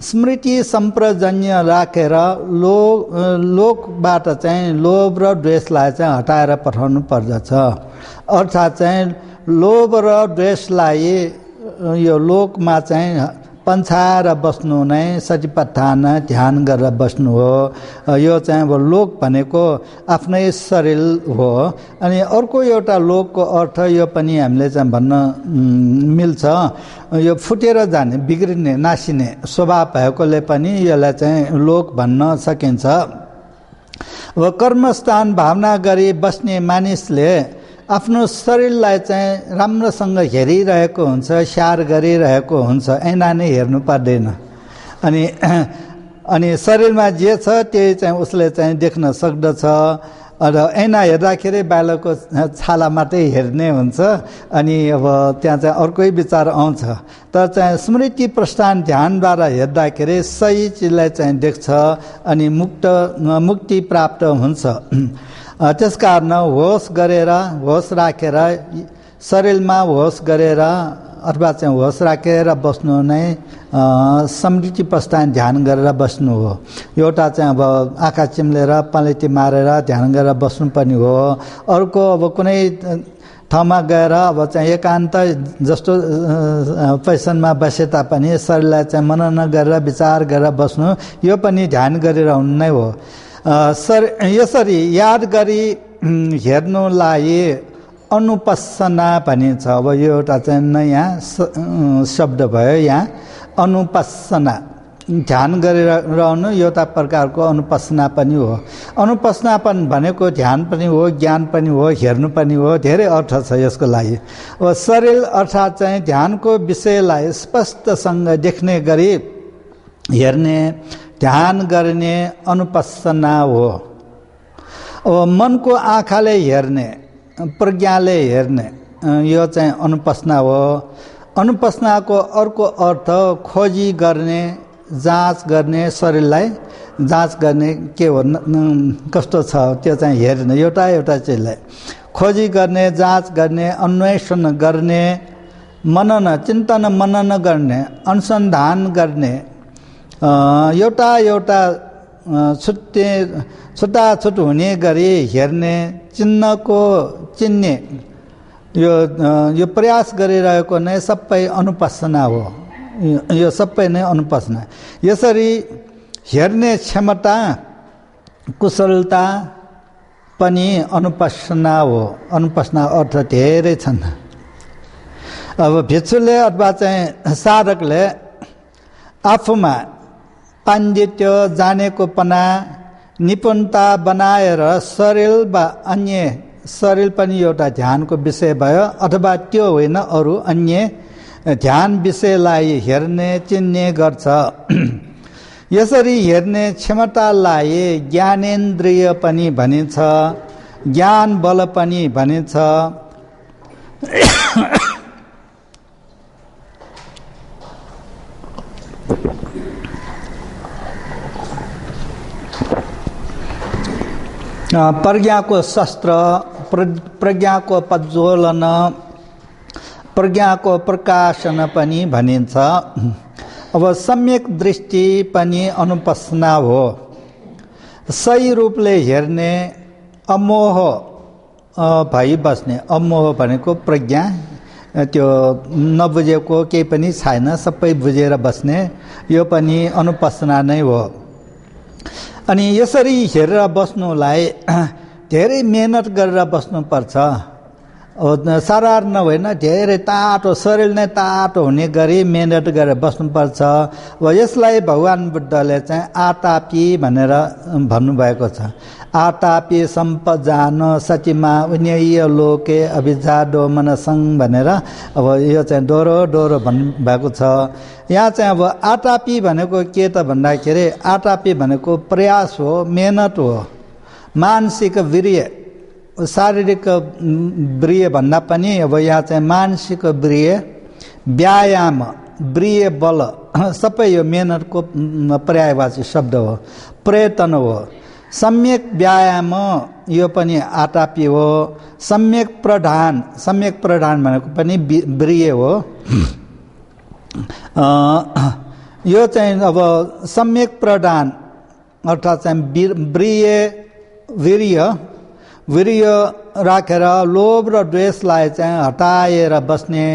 स्मृति सम्प्रजन्य राखेर लोकबाट चाहिँ लोभ र द्वेषलाई चाहिँ हटाएर पठाउनु पर्दछ। अर्थात् चाहिँ लोभ र द्वेषलाई यो लोकमा चाहिँ पन्छाएर बस्नु नै सतिपट्ठान ध्यान गरेर बस्नु हो। यो चाहिँ अब लोक भनेको आफ्नै शरीर हो। अनि अर्को एउटा लोकको अर्थ यो पनि हामीले चाहिँ भन्न मिल्छ, यो फुटेर जाने, बिग्रिने, नासिने स्वभाव भएकोले पनि यसलाई चाहिँ लोक भन्न सकिन्छ। अब कर्मस्थान भावना गरी बस्ने मानिसले आफ्नो शरीरलाई चाहिँ राम्रोसँग हेरिरहेको हुन्छ, स्याहार गरिरहेको हुन्छ, ऐना नै हेर्नु पर्दैन। अनि शरीरमा जे छ त्यही चाहिँ उसले चाहिँ देख्न सक्दछ। र ऐना हेर्दाखेरि बाहिरको छाला मात्रै हेर्ने हुन्छ, अनि अब त्यहाँ चाहिँ अर्कै विचार आउँछ। तर चाहिँ स्मृति प्रस्थान ध्यानद्वारा हेर्दाखेरि सही चिजलाई चाहिँ देख्छ अनि मुक्ति प्राप्त हुन्छ। त्यसकारण होस गरेर, होस राखेर, शरीरमा होस गरेर अथवा चाहिँ होस राखेर बस्नु नै स्मृति प्रस्थान ध्यान गरेर बस्नु हो। एउटा चाहिँ अब आँखा चिम्लेर पलेटी मारेर ध्यान गरेर बस्नु पनि हो। अर्को अब कुनै ठाउँमा गएर अब चाहिँ एकान्त जस्तो पैसनमा बसे तापनि शरीरलाई चाहिँ मनन गरेर विचार गरेर बस्नु, यो पनि ध्यान गरिरहनु नै हो। यसरी याद गरी हेर्नुलाई अनुपस्सना भनिन्छ। अब यो एउटा चाहिँ नयाँ शब्द भयो यहाँ, अनुपस्सना। ध्यान गरिरहनु एउटा प्रकारको अनुपस्सना पनि हो। अनुपस्सनापन भनेको ध्यान पनि हो, ज्ञान पनि हो, हेर्नु पनि हो, धेरै अर्थ छ यसको लागि। अब शरीर अर्थात् चाहिँ ध्यानको विषयलाई स्पष्टसँग देख्ने गरी हेर्ने, ध्यान गर्ने अनुपस्सना हो। अब मनको आँखाले हेर्ने, प्रज्ञाले हेर्ने, यो चाहिँ अनुपस्सना हो। अनुपस्सनाको अर्को अर्थ खोजी गर्ने, जाँच गर्ने, शरीरलाई जाँच गर्ने, के हो कस्तो छ त्यो चाहिँ हेर्ने, एउटा एउटा चिजलाई खोजी गर्ने, जाँच गर्ने, अन्वेषण गर्ने, मनन चिन्तन मनन गर्ने, अनुसन्धान गर्ने, एउटा एउटा छुट्टाछुट हुने गरी हेर्ने, चिन्ने, यो प्रयास गरिरहेको नै सबै अनुपस्सना हो। यो सबै नै अनुपस्सना। यसरी हेर्ने क्षमता, कुशलता पनि अनुपस्सना हो। अनुपस्सना अर्थ धेरै छन्। अब भिक्षुले अथवा चाहिँ साधकले आफूमा पाण्डित्य, जानेकोपना, निपुणता बनाएर शरीर वा अन्य शरीर पनि एउटा ध्यानको विषय भयो, अथवा त्यो होइन अरू अन्य ध्यान विषयलाई हेर्ने, चिन्ने गर्छ। यसरी हेर्ने क्षमतालाई ज्ञानेन्द्रिय पनि भनिन्छ, ज्ञान बल पनि भनिन्छ। प्रज्ञाको शस्त्र, प्रज्ञाको प्रज्वलन, प्रज्ञाको प्रकाशन पनि भनिन्छ। अब सम्यक दृष्टि पनि अनुपस्सना हो। सही रूपले हेर्ने, अमोह भई बस्ने, अमोह भनेको प्रज्ञा, त्यो नबुझेको केही पनि छैन, सबै बुझेर बस्ने, यो पनि अनुपस्सना नै हो। अनि यसरी हेरेर बस्नुलाई धेरै मेहनत गरेर बस्नुपर्छ। साधारण होइन, धेरै तातो, शरीर नै तातो हुने गरी मेहनत गरेर बस्नुपर्छ। यसलाई भगवान बुद्धले चाहिँ आतापी भनेर भन्नुभएको छ। आतापी सम्पजान सचिमा उन्यय लोके अभिजाडो मनसङ भनेर अब यो चाहिँ दोहोरो भन्नुभएको छ। यहाँ चाहिँ अब आतापी भनेको के त भन्दाखेरि, आतापी भनेको प्रयास हो, मेहनत हो। मानसिक वीर्य, शारीरिक वीर्य भन्दा पनि अब यहाँ चाहिँ मानसिक वीर्य, व्यायाम, वीर्य, बल सबै यो मेहनतको पर्यायवाची शब्द हो, प्रयत्न हो। सम्यक व्यायाम यो पनि आटापी हो। सम्यक प्रधान भनेको पनि वीर्य हो। यो चाहिँ अब सम्यक प्रधान अर्थात् चाहिँ वीर्य राखेर लोभ र द्वेषलाई चाहिँ हटाएर बस्ने,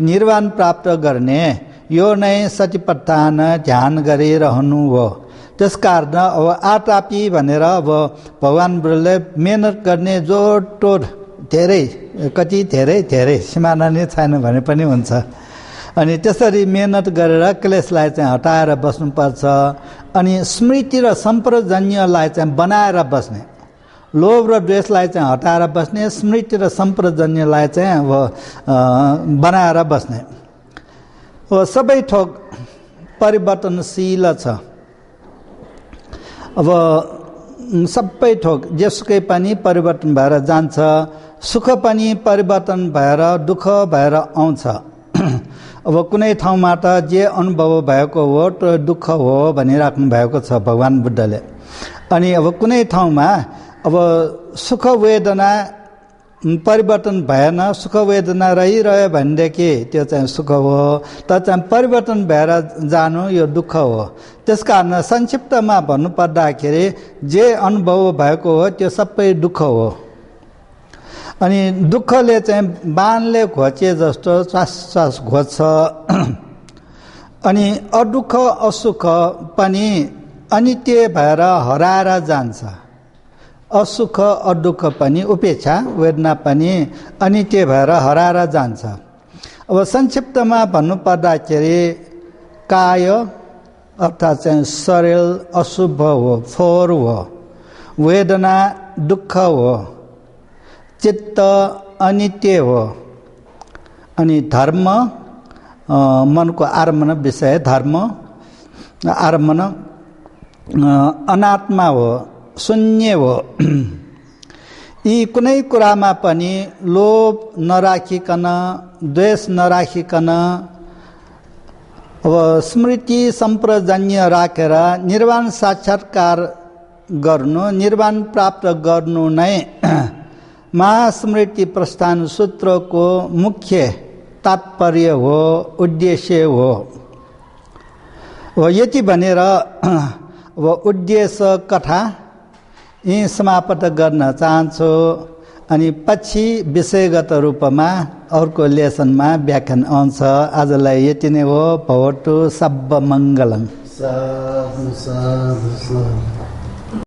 निर्वाण प्राप्त गर्ने, यो नै सतिपट्टन ध्यान गरिरहनु हो। त्यसकारण अब आटापी भनेर अब भगवान बुद्धले मेहनत गर्ने जोडतोड धेरै सिमाना नै छैन भने पनि हुन्छ। अनि त्यसरी मेहनत गरेर क्लेशलाई चाहिँ हटाएर बस्नुपर्छ। अनि स्मृति र सम्प्रजन्यलाई चाहिँ बनाएर बस्ने, लोभ र द्वेषलाई चाहिँ हटाएर बस्ने, स्मृति र सम्प्रजन्यलाई चाहिँ अब बनाएर बस्ने। अब सबै थोक परिवर्तनशील छ। अब सबै थोक जेसुकै पनि परिवर्तन भएर जान्छ। सुख पनि परिवर्तन भएर दुःख भएर आउँछ। अब कुनै ठाउँमा त जे अनुभव भएको हो त्यो दुःख हो भनिराख्नु भएको छ भगवान बुद्धले। अनि अब कुनै ठाउँमा अब सुख वेदना परिवर्तन भएन, सुख वेदना रहिरह्यो भनेदेखि त्यो चाहिँ सुख हो, तर चाहिँ परिवर्तन भएर जानु यो दुःख हो। त्यसकारण संक्षिप्तमा भन्नुपर्दाखेरि जे अनुभव भएको हो त्यो सबै दुःख हो। अनि दुःखले चाहिँ बाणले घोचे जस्तो श्वास घोच्छ। अनि अदुःख असुख पनि अनित्य भएर हराएर जान्छ। असुख अदुःख पनि उपेक्षा वेदना पनि अनित्य भएर हराएर जान्छ। अब संक्षिप्तमा भन्नुपर्दाखेरि काय अर्थात् चाहिँ शरीर अशुभ हो, फोहोर हो। वेदना दुःख हो। चित्त अनित्य हो। अनि धर्म मनको आरम्भन विषय धर्म आरम्भन अनात्मा हो, शून्य हो। यी कुनै कुरामा पनि लोभ नराखिकन, द्वेष नराखिकन, अब स्मृति सम्प्रजन्य राखेर निर्वाण साक्षात्कार गर्नु, निर्वाण प्राप्त गर्नु नै महास्मृति प्रस्थान सूत्रको मुख्य तात्पर्य हो, उद्देश्य हो। यति भनेर अब उद्देश्य कथा यही समाप्त गर्न चाहन्छु। अनि पछि विषयगत रूपमा अर्को लेसनमा व्याख्यान आउँछ। आजलाई यति नै हो। भवतु सब्ब मङ्गलम्।